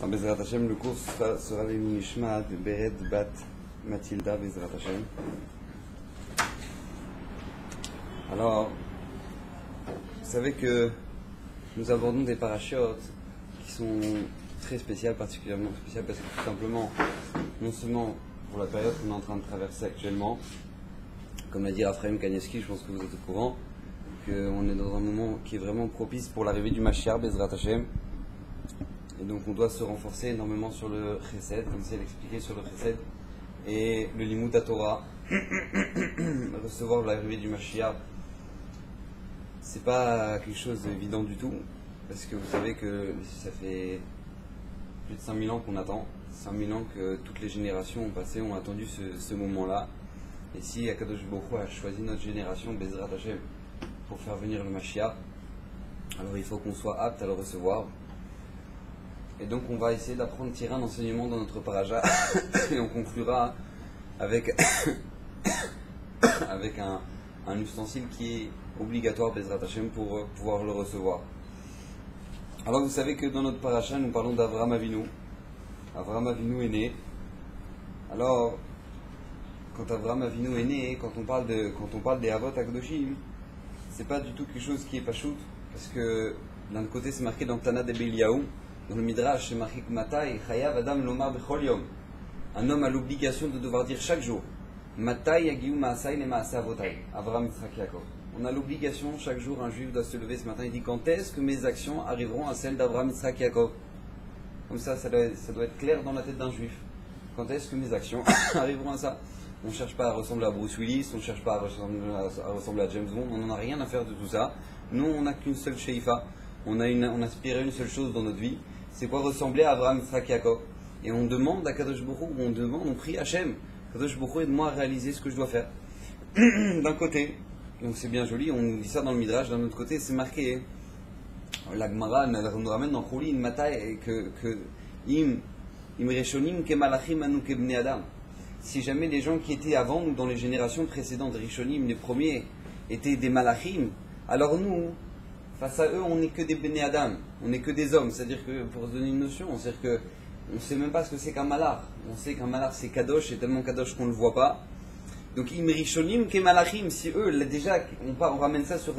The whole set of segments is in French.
Bezrat Hashem, le cours sera le Nishma de Bered Bat Mathilda Bezrat Hashem. Alors, vous savez que nous abordons des parachutes qui sont très spéciales, particulièrement spéciales parce que tout simplement, non seulement pour la période qu'on est en train de traverser actuellement, comme l'a dit Raphaël Kanievski, je pense que vous êtes au courant, qu'on est dans un moment qui est vraiment propice pour l'arrivée du Mashiach Bezrat Hashem. Et donc on doit se renforcer énormément sur le Chesed, comme c'est l'expliqué sur le Chesed, et le Limud Torah, recevoir l'arrivée du Mashiach. C'est pas quelque chose d'évident du tout, parce que vous savez que ça fait plus de 5000 ans qu'on attend, 5000 ans que toutes les générations ont passé, ont attendu ce moment-là. Et si Akadosh Baruch Hu a choisi notre génération, Bezrat Hashem, pour faire venir le Mashiach, alors il faut qu'on soit apte à le recevoir. Et donc on va essayer d'apprendre, tirer un enseignement dans notre paraja et on conclura avec, avec un ustensile qui est obligatoire Bezrat Hashem pour pouvoir le recevoir. Alors vous savez que dans notre paracha nous parlons d'Avraham Avinu. Avraham Avinu est né. Alors quand Avraham Avinu est né, quand on parle des Avot Akdoshim, c'est pas du tout quelque chose qui est pachout, parce que d'un côté c'est marqué dans Tana de Beliaou. Dans le Midrash, c'est marqué Matai, Chayav Adam Lomar Bechol Yom. Un homme a l'obligation de devoir dire chaque jour Matai Yagiu Maasai le Maasai Avotai. Avraham Yitzhak Yaakov. On a l'obligation, chaque jour, un juif doit se lever ce matin et dit quand est-ce que mes actions arriveront à celles d'Avraham Yitzhak Yaakov. Comme ça doit être clair dans la tête d'un juif. Quand est-ce que mes actions arriveront à ça. On ne cherche pas à ressembler à Bruce Willis, on ne cherche pas à ressembler à James Bond, on n'en a rien à faire de tout ça. Nous, on n'a qu'une seule sheifa. On aspire à une seule chose dans notre vie, c'est quoi ressembler à Avraham Yitzhak Yaakov. Et on demande à Kadosh Baruch Hu, on prie Hachem, Kadosh Baruch Hu, aide-moi à réaliser ce que je dois faire. D'un côté, donc c'est bien joli, on dit ça dans le Midrash, d'un autre côté c'est marqué, la Gemara nous ramène dans Choulin Matai que im Rishonim ke malachim anu ke bnei Adam. Si jamais les gens qui étaient avant nous, dans les générations précédentes, Rishonim, les premiers, étaient des malachim, alors nous, face à eux, on n'est que des Bnei Adam, on n'est que des hommes. C'est-à-dire que, pour se donner une notion, c'est-à-dire que on ne sait même pas ce que c'est qu'un malach. On sait qu'un malach c'est kadosh, c'est tellement kadosh qu'on ne le voit pas. Donc, im rishonim ke malachim, si eux, là, déjà, on ramène ça sur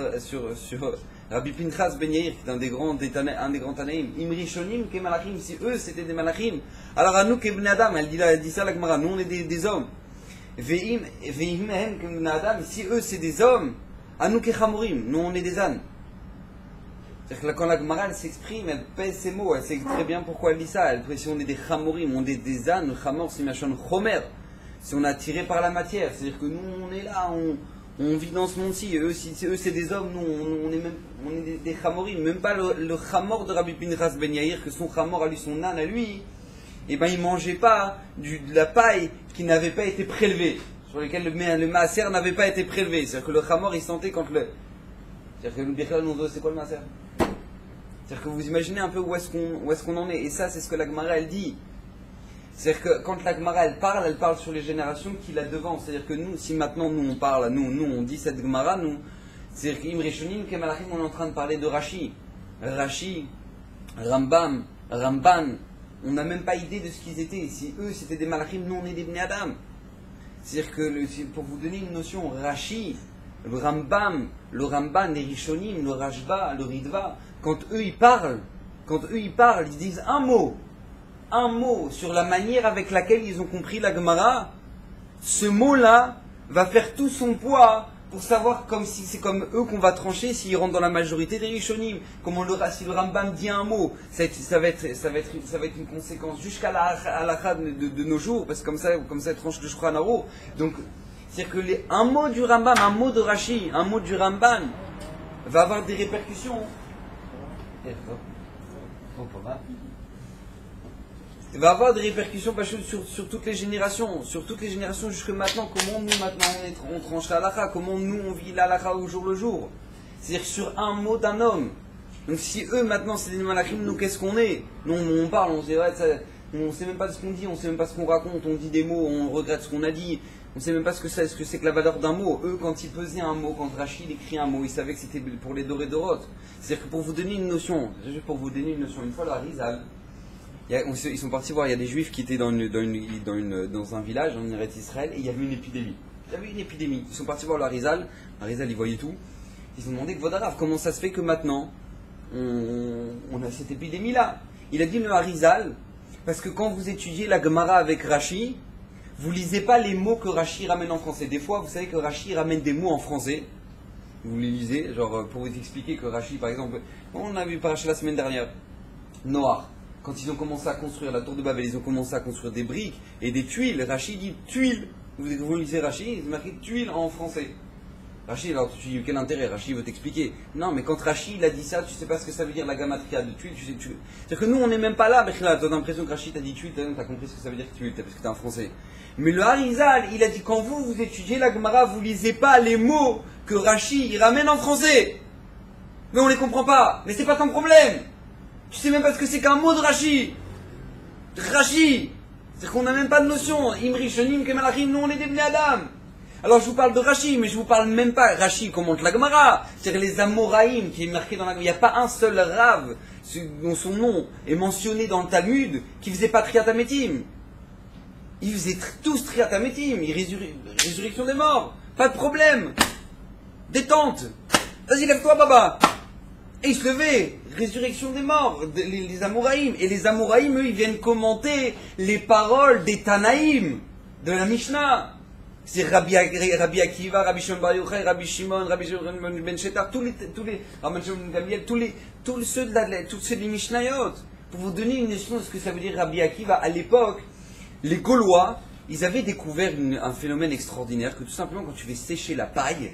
Rabbi Pinchas Ben Yair, qui est un des grands Tanaïm. Im rishonim ke malachim, si eux c'était des malachim. Alors à nous ke Bnei Adam, elle dit ça la Gemara, nous on est des hommes. Ve'im hem ke Bnei Adam, si eux c'est des hommes, à nous ke chamorim, nous on est des ânes. C'est-à-dire que quand la Gemara elle s'exprime, elle pèse ses mots, elle sait très bien pourquoi elle dit ça. Elle précise on est des chamorim, on est des ânes, le chamor c'est machon chomer. Si on est attiré par la matière, c'est-à-dire que nous on est là, on vit dans ce monde-ci. Eux c'est des hommes, nous on est des chamorim. Même pas le chamor de Rabbi Pinchas Ben Yair, que son chamor à lui, son âne à lui, et ben il mangeait pas de la paille qui n'avait pas été prélevée, sur laquelle le maaser n'avait pas été prélevé. C'est-à-dire que le chamor il sentait quand le. C'est-à-dire que le birchal nous c'est quoi le maaser? C'est-à-dire que vous imaginez un peu où est-ce qu'on en est. Et ça, c'est ce que la Gemara, elle dit. C'est-à-dire que quand la Gemara, elle parle sur les générations qui la devancent. C'est-à-dire que nous, si maintenant nous on parle, nous on dit cette Gemara, c'est-à-dire qu'Im Rishonim ke Malachim, on est en train de parler de Rashi, Rambam, Ramban. On n'a même pas idée de ce qu'ils étaient. Si eux c'était des Malachim, nous on est des Bnei Adam. C'est-à-dire que, pour vous donner une notion, Rashi, le Rambam, le Ramban, les Rishonim, le Rashba, le Ritva, quand eux ils parlent, ils disent un mot sur la manière avec laquelle ils ont compris la Gemara, ce mot-là va faire tout son poids pour savoir comme si c'est comme eux qu'on va trancher s'ils rentrent dans la majorité des Rishonim. Si le Rambam dit un mot, ça va être une conséquence jusqu'à la halakha de nos jours, parce que comme ça tranche le Shulchan Aruch. Donc, c'est-à-dire que un mot du Rambam, un mot de Rashi, un mot du Ramban va avoir des répercussions. Il va avoir des répercussions sur toutes les générations, jusque maintenant. Comment nous maintenant on tranche la halakha, comment nous on vit la halakha au jour le jour. C'est-à-dire sur un mot d'un homme. Donc si eux maintenant c'est des malachim, nous qu'est-ce qu'on est? Nous on parle, on sait même pas ce qu'on dit, on sait même pas ce qu'on raconte, on dit des mots, on regrette ce qu'on a dit. On ne sait même pas ce que c'est que la valeur d'un mot. Eux, quand ils pesaient un mot, quand Rachid écrit un mot, ils savaient que c'était pour les dorés d'Orot. C'est-à-dire que pour vous donner une notion, une fois le Harizal, Ils sont partis voir, il y a des juifs qui étaient dans un village, en Eretz Israël, et il y avait une épidémie. Ils sont partis voir l'Arizal il voyait tout. Ils ont demandé, Kvodarav, comment ça se fait que maintenant, on a cette épidémie-là? Il a dit, le Arizal, parce que quand vous étudiez la Gemara avec Rashi, vous lisez pas les mots que Rashi ramène en français. Des fois, vous savez que Rashi ramène des mots en français. Vous les lisez, genre pour vous expliquer que Rashi, par exemple, on a vu par Rashi la semaine dernière, Noir. Quand ils ont commencé à construire la tour de Babel, ils ont commencé à construire des briques et des tuiles. Rashi dit tuiles. Vous lisez Rashi, il marqué tuiles en français. Rashi, alors tu dis quel intérêt? Rashi veut t'expliquer. Non, mais quand Rashi il a dit ça, tu sais pas ce que ça veut dire la gamatria de tuiles. C'est-à-dire que nous on n'est même pas là, mais là, tu as l'impression que Rashi t'a dit tuiles, tu as compris ce que ça veut dire tuiles, parce que tu es en français. Mais le Harizal, il a dit quand vous étudiez la Gemara, vous lisez pas les mots que Rashi il ramène en français. Mais on les comprend pas. Mais c'est pas ton problème. Tu sais même pas ce que c'est qu'un mot de Rashi. Rashi. C'est-à-dire qu'on n'a même pas de notion. Imri Shonim Kemalachim, nous on est des Bnei Adam. Alors je vous parle de Rashi, mais je vous parle même pas. Rashi commente la Gemara. C'est-à-dire les Amoraïm qui est marqué dans la Gemara. Il n'y a pas un seul Rav dont son nom est mentionné dans le Talmud qui faisait pas Triat Hametim. Ils faisaient tous Triat Hametim. Résurrection des morts. Pas de problème. Détente. Vas-y, lève-toi, Baba. Et ils se levaient. Résurrection des morts. Les Amoraïm. Et les Amoraïm, eux, ils viennent commenter les paroles des Tanaïm de la Mishnah. C'est Rabbi Akiva, Rabbi Shimon Bar Yochai, Rabbi Shimon, Rabbi Shimon Ben Shetar, tous les Rabbi Shimon Gamliel, tous ceux des Mishnayot, pour vous donner une notion de ce que ça veut dire Rabbi Akiva. À l'époque, les Gaulois, ils avaient découvert un phénomène extraordinaire, que tout simplement quand tu fais sécher la paille,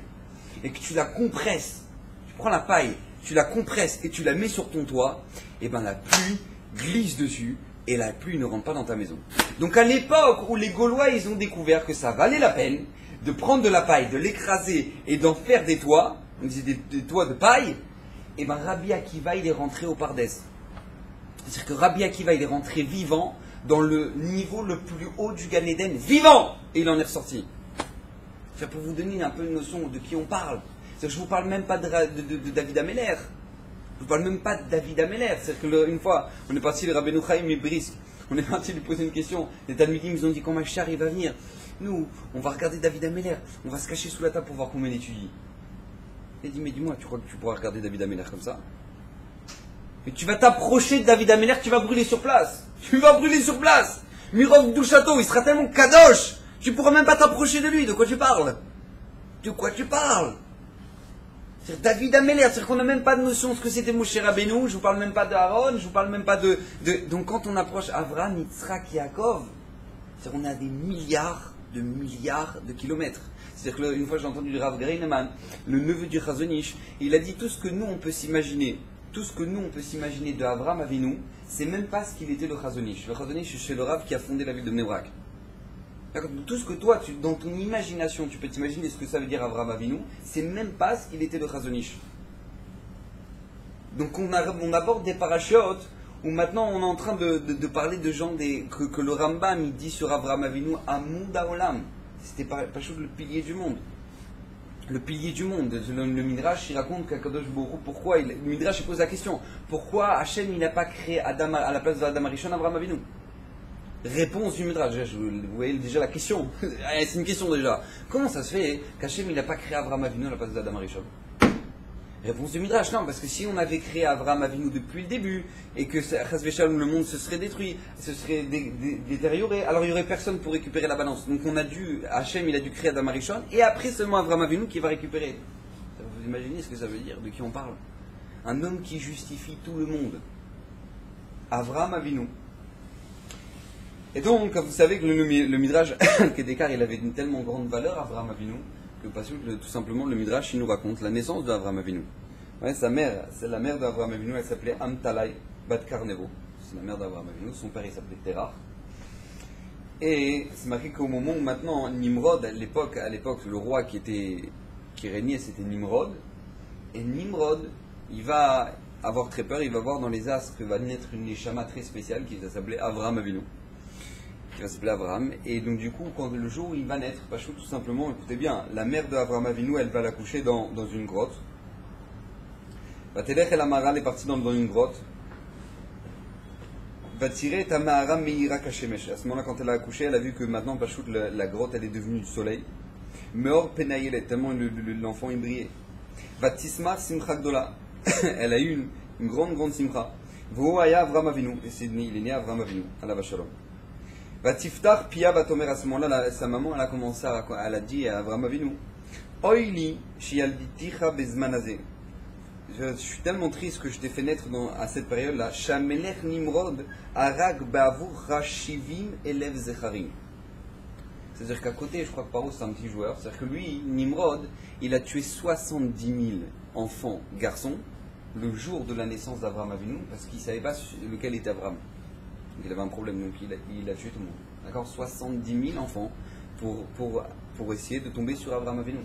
et que tu la compresses, tu prends la paille, tu la compresses et tu la mets sur ton toit, et ben la pluie glisse dessus, et la pluie ne rentre pas dans ta maison. Donc à l'époque où les Gaulois ils ont découvert que ça valait la peine de prendre de la paille, de l'écraser et d'en faire des toits, des toits de paille, et ben Rabbi Akiva il est rentré au Pardès. C'est-à-dire que Rabbi Akiva il est rentré vivant dans le niveau le plus haut du Gan Eden, vivant, et il en est ressorti. C'est pour vous donner un peu une notion de qui on parle. C'est-à-dire que je ne vous parle même pas de David Ameller. Je ne parle même pas de David Ameller. C'est-à-dire qu'une fois, on est parti, le Rabbeinu Chaim et Brisk, on est parti lui poser une question. Les Talmidim, ils ont dit quand Machar il va venir, nous, on va regarder David Ameller, on va se cacher sous la table pour voir combien il étudie. Il a dit, mais dis-moi, tu crois que tu pourras regarder David Ameller comme ça? Mais tu vas t'approcher de David Ameller, tu vas brûler sur place. Tu vas brûler sur place. Mirov du château, il sera tellement kadosh, tu pourras même pas t'approcher de lui. De quoi tu parles? De quoi tu parles? C'est David Ameller, c'est-à-dire qu'on n'a même pas de notion de ce que c'était Moshe Rabbeinu, je vous parle même pas de Aaron, je vous parle même pas de... Donc quand on approche Avraham, Yitzhak, Yaakov, c'est-à-dire qu'on a des milliards de kilomètres. C'est-à-dire qu'une fois j'ai entendu le Rav Greineman, le neveu du Chazonish, il a dit tout ce que nous on peut s'imaginer, de Avraham Avinu, c'est même pas ce qu'il était le Chazonish. Le Chazonish c'est le Rav qui a fondé la ville de Bnei Brak. Tout ce que toi, dans ton imagination, tu peux t'imaginer ce que ça veut dire Avraham Avinu, c'est même pas ce qu'il était le Chazonish. Donc on aborde des parachutes où maintenant on est en train de parler de gens que le Rambam il dit sur Avraham Avinu, Amud Haolam. C'était pas le pilier du monde. Le pilier du monde. Le Midrash il raconte qu'Akadosh Borou, le Midrash il pose la question, pourquoi Hachem il n'a pas créé Adam à la place de Adam Arishon, Avraham Avinu? Réponse du Midrash, vous voyez déjà la question, c'est une question déjà. Comment ça se fait qu'Hachem il n'a pas créé Avraham Avinu à la place d'Adam Arishon? Réponse du Midrash, non, parce que si on avait créé Avraham Avinu depuis le début, et que Chas Veshalom, le monde se serait détruit, se serait détérioré, alors il n'y aurait personne pour récupérer la balance. Donc Hachem il a dû créer Adam Arishon, et après seulement Avraham Avinu qui va récupérer. Vous imaginez ce que ça veut dire, de qui on parle? Un homme qui justifie tout le monde. Avraham Avinu. Et donc, vous savez que le Midrash, Kedekar, il avait une tellement grande valeur, Avraham Avinu, que parce que tout simplement le Midrash, il nous raconte la naissance d'Avraham Avinu. Ouais, sa mère, c'est la mère d'Avraham Avinu, elle s'appelait Amtalai Bat Karnevo. C'est la mère d'Avraham Avinu, son père il s'appelait Terah. Et c'est marqué qu'au moment où maintenant, Nimrod, à l'époque, le roi qui régnait, c'était Nimrod. Et Nimrod, il va avoir très peur, il va voir dans les astres que va naître une neshama très spéciale qui va s'appeler Avraham Avinu. Il va s'appeler Avraham, et donc du coup, quand le jour où il va naître, Pachou, tout simplement, écoutez bien, la mère de Avraham Avinu, elle va l'accoucher dans une grotte. Vatelech El Amaral est partie dans une grotte. va tirer ta Mahara Meira Kashemesh. À ce moment-là, quand elle a accouché, elle a vu que maintenant, Pachout, la grotte, elle est devenue du soleil. Meor Penayelet, tellement l'enfant est brillé. Va Tismar Simcha Gdola. Elle a eu une grande simcha. Voaya Avram Avinu. Et il est né Avram Avinu. Allah va shalom. Va Tiftar Pia va Tomer. À ce moment-là, sa maman, elle a commencé elle a dit à Avram Avinu, Oili Shialditicha Bezmanaze. Je suis tellement triste que je t'ai fait naître à cette période-là. Shamelech Nimrod Arag Bavur Rashivim Elev Zecharim. C'est-à-dire qu'à côté, je crois que Paro c'est un petit joueur. C'est-à-dire que lui, Nimrod, il a tué 70 000 enfants garçons le jour de la naissance d'Avram Avinu parce qu'il ne savait pas lequel était Avram. Donc il avait un problème, donc il a tué tout le monde. D'accord, 70 000 enfants pour essayer de tomber sur Avram Avinu.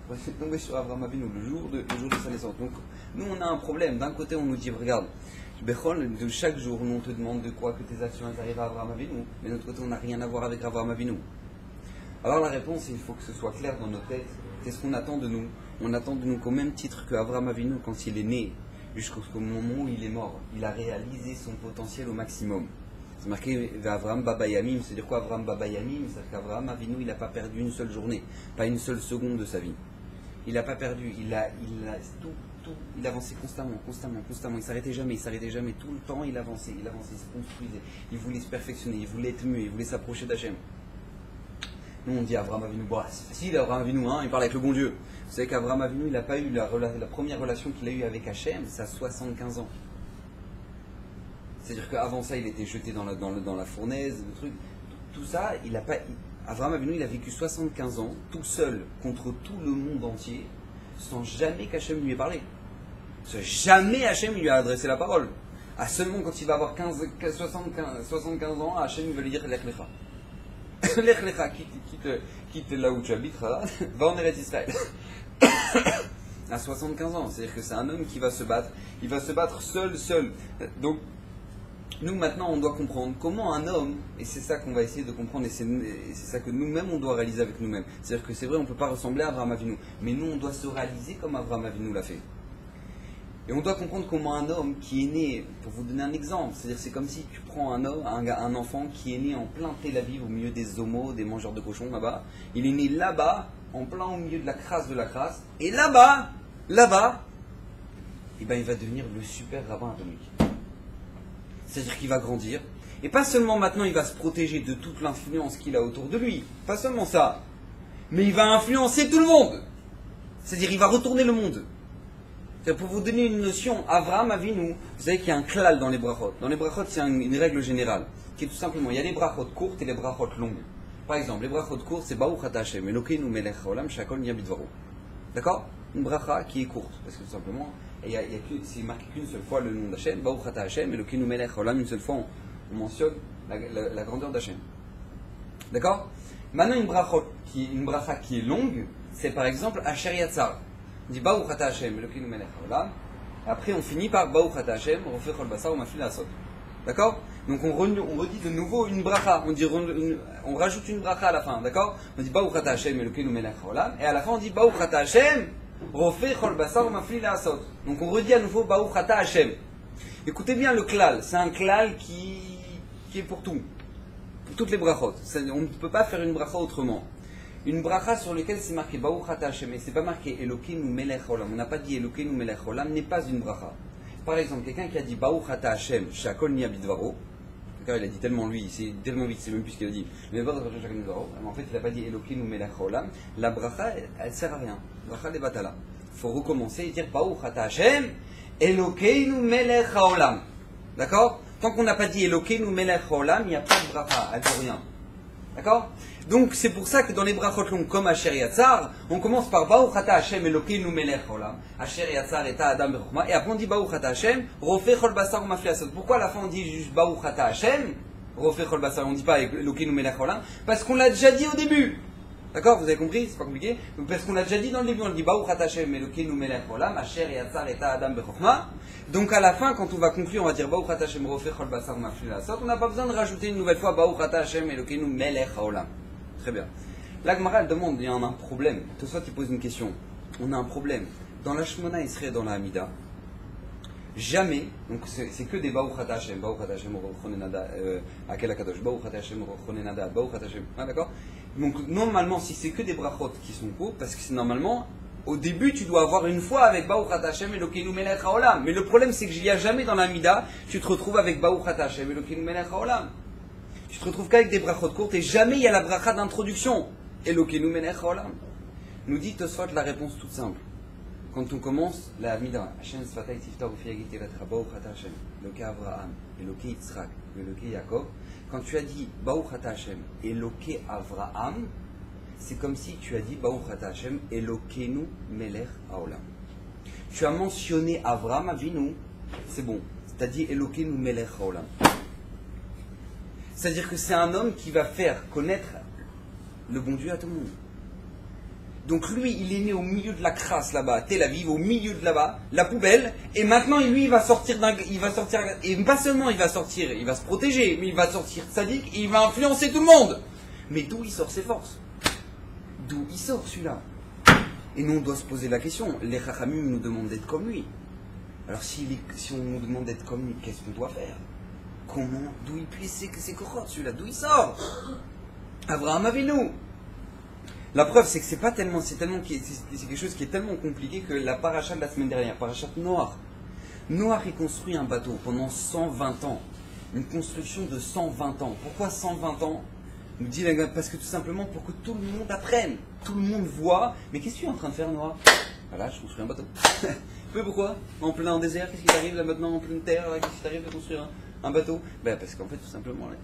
Pour essayer de tomber sur Avram Avinu le jour de sa naissance. Donc nous, on a un problème. D'un côté, on nous dit, regarde, de chaque jour, nous on te demande de quoi que tes actions arrivent à Avram Avinu, mais de notre côté, on n'a rien à voir avec Avram Avinu. Alors la réponse, il faut que ce soit clair dans nos têtes. Qu'est-ce qu'on attend de nous? On attend de nous qu'au même titre que Avram Avinu, quand il est né, jusqu'au moment où il est mort, il a réalisé son potentiel au maximum. C'est marqué Avram Baba Yamim. C'est-à-dire quoi Avram Baba Yamim? C'est-à-dire qu'Avram Avinu, il n'a pas perdu une seule journée, pas une seule seconde de sa vie. Il n'a pas perdu, il avançait constamment. Il s'arrêtait jamais. Tout le temps, il avançait, il se construisait. Il voulait se perfectionner, il voulait être mieux, il voulait s'approcher d'Hachem. Nous on dit Avram Avinu, bah, c'est facile Avram Avinu, hein, il parle avec le bon Dieu. Vous savez qu'Avram Avinu, il n'a pas eu la première relation qu'il a eue avec Hachem, c'est à 75 ans. C'est-à-dire qu'avant ça, il était jeté dans la fournaise, le truc. Tout ça, Avram Avinu, il a vécu 75 ans, tout seul, contre tout le monde entier, sans jamais qu'Hachem lui ait parlé. Jamais Hachem lui a adressé la parole. Seulement quand il va avoir 75 ans, Hachem va lui dire Lech Lecha. Lech Lecha, quitte là où tu habites, va en Eretz Israël. À 75 ans, c'est-à-dire que c'est un homme qui va se battre, il va se battre seul. Donc, nous maintenant on doit comprendre comment un homme, et c'est ça qu'on va essayer de comprendre, et c'est ça que nous-mêmes on doit réaliser avec nous-mêmes. C'est-à-dire que c'est vrai, on ne peut pas ressembler à Avram Avinu, mais nous on doit se réaliser comme Avram Avinu l'a fait. Et on doit comprendre comment un homme qui est né, pour vous donner un exemple, c'est-à-dire c'est comme si tu prends un enfant qui est né en plein Tel Aviv, au milieu des homos, des mangeurs de cochons là-bas, il est né là-bas, en plein au milieu de la crasse, et là-bas, et ben il va devenir le super rabbin atomique. C'est-à-dire qu'il va grandir, et pas seulement maintenant il va se protéger de toute l'influence qu'il a autour de lui, pas seulement ça, mais il va influencer tout le monde. C'est-à-dire il va retourner le monde. Pour vous donner une notion, Avram Avinu, vous savez qu'il y a un klal dans les brachot. Dans les brachot, c'est une règle générale, qui est tout simplement, il y a les brachot courtes et les brachot longues. Par exemple, les brachot courtes, c'est Baruch Ata Hashem, Elokeinu melech haolam, shakol nהיה bidvaro. D'accord? Une bracha qui est courte, parce que tout simplement, c'est marqué qu'une seule fois le nom d'Hachem, Baruch Ata Hashem, Elokeinu melech haolam, une seule fois on mentionne la grandeur d'Hachem. D'accord? Maintenant, une bracha qui est longue, c'est par exemple Asher Yatzar. On dit Baruch Ata Hashem, Elokeinu melech haolam. Après, on finit par Baruch Ata Hashem, Rofech Kol Basar, Umafli Asot. D'accord? Donc on redit de nouveau une bracha. On rajoute une bracha à la fin. D'accord? On dit Baruch Ata Hashem, Elokeinu melech haolam. Et à la fin, on dit Baruch Ata Hashem, Rofech Kol Basar, Umafli Asot. Donc on redit à nouveau Baruch Ata Hashem. Écoutez bien le klal. C'est un klal qui est pour tout. Pour toutes les brachot. On ne peut pas faire une bracha autrement. Une bracha sur laquelle c'est marqué Baruch Ata Hashem, mais c'est pas marqué Elokeinu melech haolam. On n'a pas dit Elokeinu melech haolam, n'est pas une bracha. Par exemple, quelqu'un qui a dit Baruch Ata Hashem, shakol nהיה bidvaro. Il a dit tellement c'est tellement vite, c'est même plus ce qu'il a dit. Mais Baruch Ata Hashem, shakol nהיה bidvaro. En fait, il n'a pas dit Elokeinu melech haolam. La bracha, elle sert à rien. Bracha de batala. Il faut recommencer et dire Baruch Ata Hashem, Elokeinu melech haolam. D'accord? Tant qu'on n'a pas dit Elokeinu melech haolam, il n'y a pas de bracha, elle ne dit rien. D'accord? Donc c'est pour ça que dans les brachot longues comme Asher Yatzar, on commence par Baruch Ata Hashem Elokeinu melech haolam. Asher Yatzar eta Adam bechokma. Et après on dit Baruch Ata Hashem, Rofech Kol Basar Umafli Asot. Pourquoi à la fin on dit juste Baruch Ata Hashem, Rofech Kol Basar, on ne dit pas Elokeinu melech haolam? Parce qu'on l'a déjà dit au début. D'accord? Vous avez compris? C'est pas compliqué. Parce qu'on l'a déjà dit dans le début, on dit Baruch Ata Hashem Elokeinu melech haolam, Asher Yatzar eta Adam bechokma. Donc à la fin, quand on va conclure, on va dire Baruch Ata Hashem Rofech Kol Basar Umafli Asot. On n'a pas besoin de rajouter une nouvelle fois Baruch Ata Hashem Elokeinu melech haolam. Très bien. La Gemara elle demande, il y a un problème. Tout ça, tu poses une question. On a un problème. Dans la Shmona Esrei, dans la Hamida, Jamais, donc c'est que des Baruch Ata Hashem, Baruch Ata Hashem, Rochonenada, Akel Akadosh, Baruch Ata Hashem, Rochonenada, Baruch Ata Hashem, ah, d'accord. Donc normalement, si c'est que des brachot qui sont courts, parce que c'est normalement, au début, tu dois avoir une fois avec Baruch Ata Hashem Elokeinu Melech Haolam. Mais le problème, c'est que il n'y a jamais dans la Mida, tu te retrouves avec Baruch Ata Hashem Elokeinu Melech Haolam. Tu te retrouves qu'avec des brachot courtes et jamais il y a la bracha d'introduction. Elokeinu Melech Haolam. Nous dit Tosfot la réponse toute simple. Quand on commence la Mida, Hashem Sfatay Tiftar Ufiagit Elatcha Baruch Ata Hashem, Eloke Avraham, Eloke Yitzhak, Eloke Yaakov, quand tu as dit Baruch Ata Hashem, Eloke Avraham, c'est comme si tu as dit Baruch Ata Hashem, Elokeinu Melech Haolam. Tu as mentionné Avraham Avinu, c'est bon, tu as dit Elokeinu Melech Haolam. C'est-à-dire que c'est un homme qui va faire connaître le bon Dieu à tout le monde. Donc lui, il est né au milieu de la crasse là-bas, Tel Aviv, au milieu de là-bas, la poubelle, et maintenant lui, il va sortir, et pas seulement il va sortir, il va se protéger, mais il va sortir sadique, et il va influencer tout le monde. Mais d'où il sort ses forces? D'où il sort celui-là? Et nous, on doit se poser la question. Les Chachamim nous demandent d'être comme lui. Alors si on nous demande d'être comme lui, qu'est-ce qu'on doit faire? Comment? D'où il puise ses cohortes celui-là? D'où il sort? Avraham Avinu. La preuve, c'est que c'est quelque chose qui est tellement compliqué que la paracha de la semaine dernière, parachat Noach. Noach, il construit un bateau pendant 120 ans. Une construction de 120 ans. Pourquoi 120 ans? Nous dit la parce que tout simplement pour que tout le monde apprenne. Tout le monde voit. Mais qu'est-ce que tu es en train de faire, Noach? Voilà, je construis un bateau. Mais pourquoi? En plein désert, qu'est-ce qui t'arrive là maintenant en pleine terre? Qu'est-ce qui t'arrive de construire un bateau? Ben parce qu'en fait, tout simplement, là,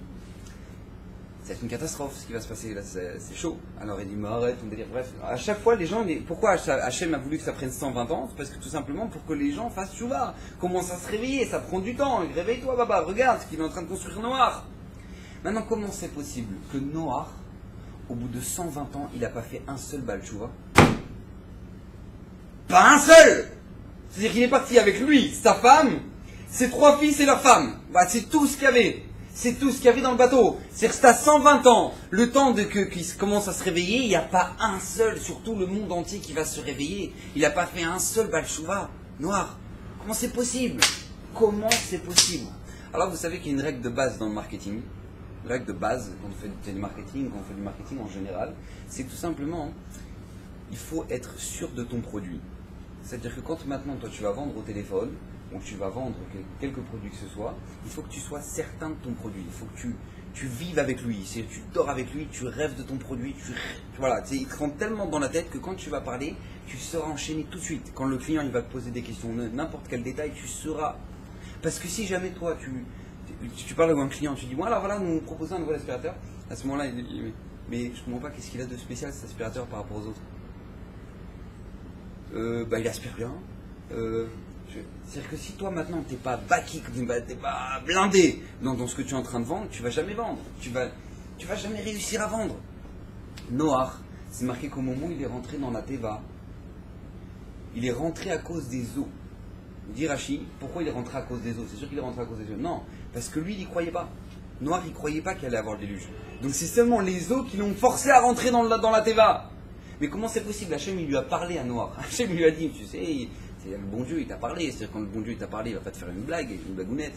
c'est une catastrophe ce qui va se passer là, c'est chaud. Alors il dit, mais arrête, on délire. Bref, à chaque fois, les gens, pourquoi Hachem a voulu que ça prenne 120 ans? C'est parce que tout simplement pour que les gens fassent chouva, commencent à se réveiller, ça prend du temps. Réveille-toi, Baba, regarde ce qu'il est en train de construire Noach. Maintenant, comment c'est possible que Noach, au bout de 120 ans, il n'a pas fait un seul Baal Tshuva? Pas un seul! C'est-à-dire qu'il est parti avec lui, sa femme, ses 3 fils et leur femme. Bah, c'est tout ce qu'il y avait. C'est tout ce qu'il y avait dans le bateau. C'est-à-dire que c'est à 120 ans, le temps qu'il commence à se réveiller, il n'y a pas un seul, sur tout le monde entier, qui va se réveiller. Il n'a pas fait un seul Baal Tshuva. Noir. Comment c'est possible? Comment c'est possible? Alors vous savez qu'il y a une règle de base dans le marketing. Une règle de base, quand on fait du marketing, quand on fait du marketing en général, c'est que tout simplement, il faut être sûr de ton produit. C'est-à-dire que quand maintenant, toi, tu vas vendre au téléphone, ou tu vas vendre quelques produits que ce soit, il faut que tu sois certain de ton produit. Il faut que tu vives avec lui. Tu dors avec lui, tu rêves de ton produit. Voilà, il te rentre tellement dans la tête que quand tu vas parler, tu seras enchaîné tout de suite. Quand le client il va te poser des questions, n'importe quel détail, tu seras. Parce que si jamais toi, tu parles avec un client, tu dis, bon alors voilà, nous nous proposons un nouvel aspirateur, à ce moment-là, il dit, mais je ne comprends pas, qu'est-ce qu'il a de spécial cet aspirateur par rapport aux autres? Il aspire bien. C'est-à-dire que si toi maintenant t'es pas baki, t'es pas blindé dans ce que tu es en train de vendre, tu vas jamais vendre. Tu vas jamais réussir à vendre. Noach, c'est marqué qu'au moment où il est rentré dans la Teva, il est rentré à cause des eaux. Dit Rashi, pourquoi il est rentré à cause des eaux? C'est sûr qu'il est rentré à cause des eaux. Non, parce que lui il n'y croyait pas. Noach il croyait pas qu'il allait avoir le déluge. Donc c'est seulement les eaux qui l'ont forcé à rentrer dans la Teva. Mais comment c'est possible? Hachem il lui a parlé à Noach. Hachem lui a dit, tu sais, le bon Dieu il t'a parlé. C'est-à-dire quand le bon Dieu il t'a parlé, il va pas te faire une blague, une blagounette.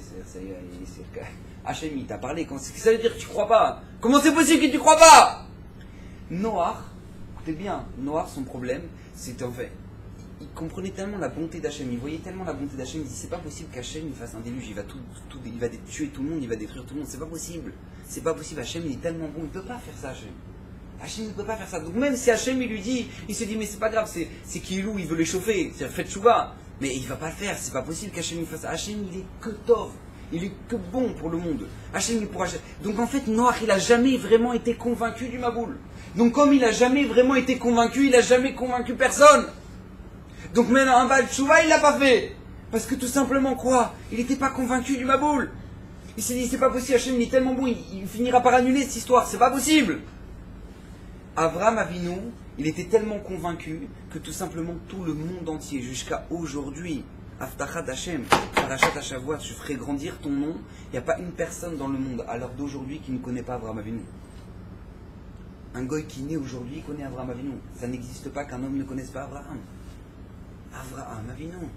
Hachem il t'a parlé. Qu'est-ce que ça veut dire que tu crois pas? Comment c'est possible que tu crois pas? Noach, écoutez bien, Noach son problème, c'était en fait, il comprenait tellement la bonté d'Hachem, il voyait tellement la bonté d'Hachem, il dit c'est pas possible qu'Hachem il fasse un déluge, il va tuer tout le monde, il va détruire tout le monde, c'est pas possible. C'est pas possible, Hachem il est tellement bon, il peut pas faire ça Hachem. Hachem ne peut pas faire ça. Donc même si Hachem il lui dit, il se dit mais c'est pas grave, c'est Kilou, il veut l'échauffer, c'est fait chouva. Mais il va pas le faire, c'est pas possible qu'Hachem il fasse ça. Hachem il est que tort, il est que bon pour le monde. Hachem il pourra. Donc en fait Noach il a jamais vraiment été convaincu du Maboul. Donc comme il a jamais vraiment été convaincu, il a jamais convaincu personne. Donc maintenant un Baal Tshuva il l'a pas fait. Parce que tout simplement quoi? Il n'était pas convaincu du Maboul. Il s'est dit c'est pas possible, Hachem il est tellement bon, il finira par annuler cette histoire, c'est pas possible. Avraham Avinu, il était tellement convaincu que tout simplement tout le monde entier, jusqu'à aujourd'hui, Aftachat Hashem, Parashat Hashavuot, je ferai grandir ton nom, il n'y a pas une personne dans le monde à l'heure d'aujourd'hui qui ne connaît pas Avraham Avinu. Un goy qui naît aujourd'hui connaît Avraham Avinu. Ça n'existe pas qu'un homme ne connaisse pas Avraham. Avraham Avinu.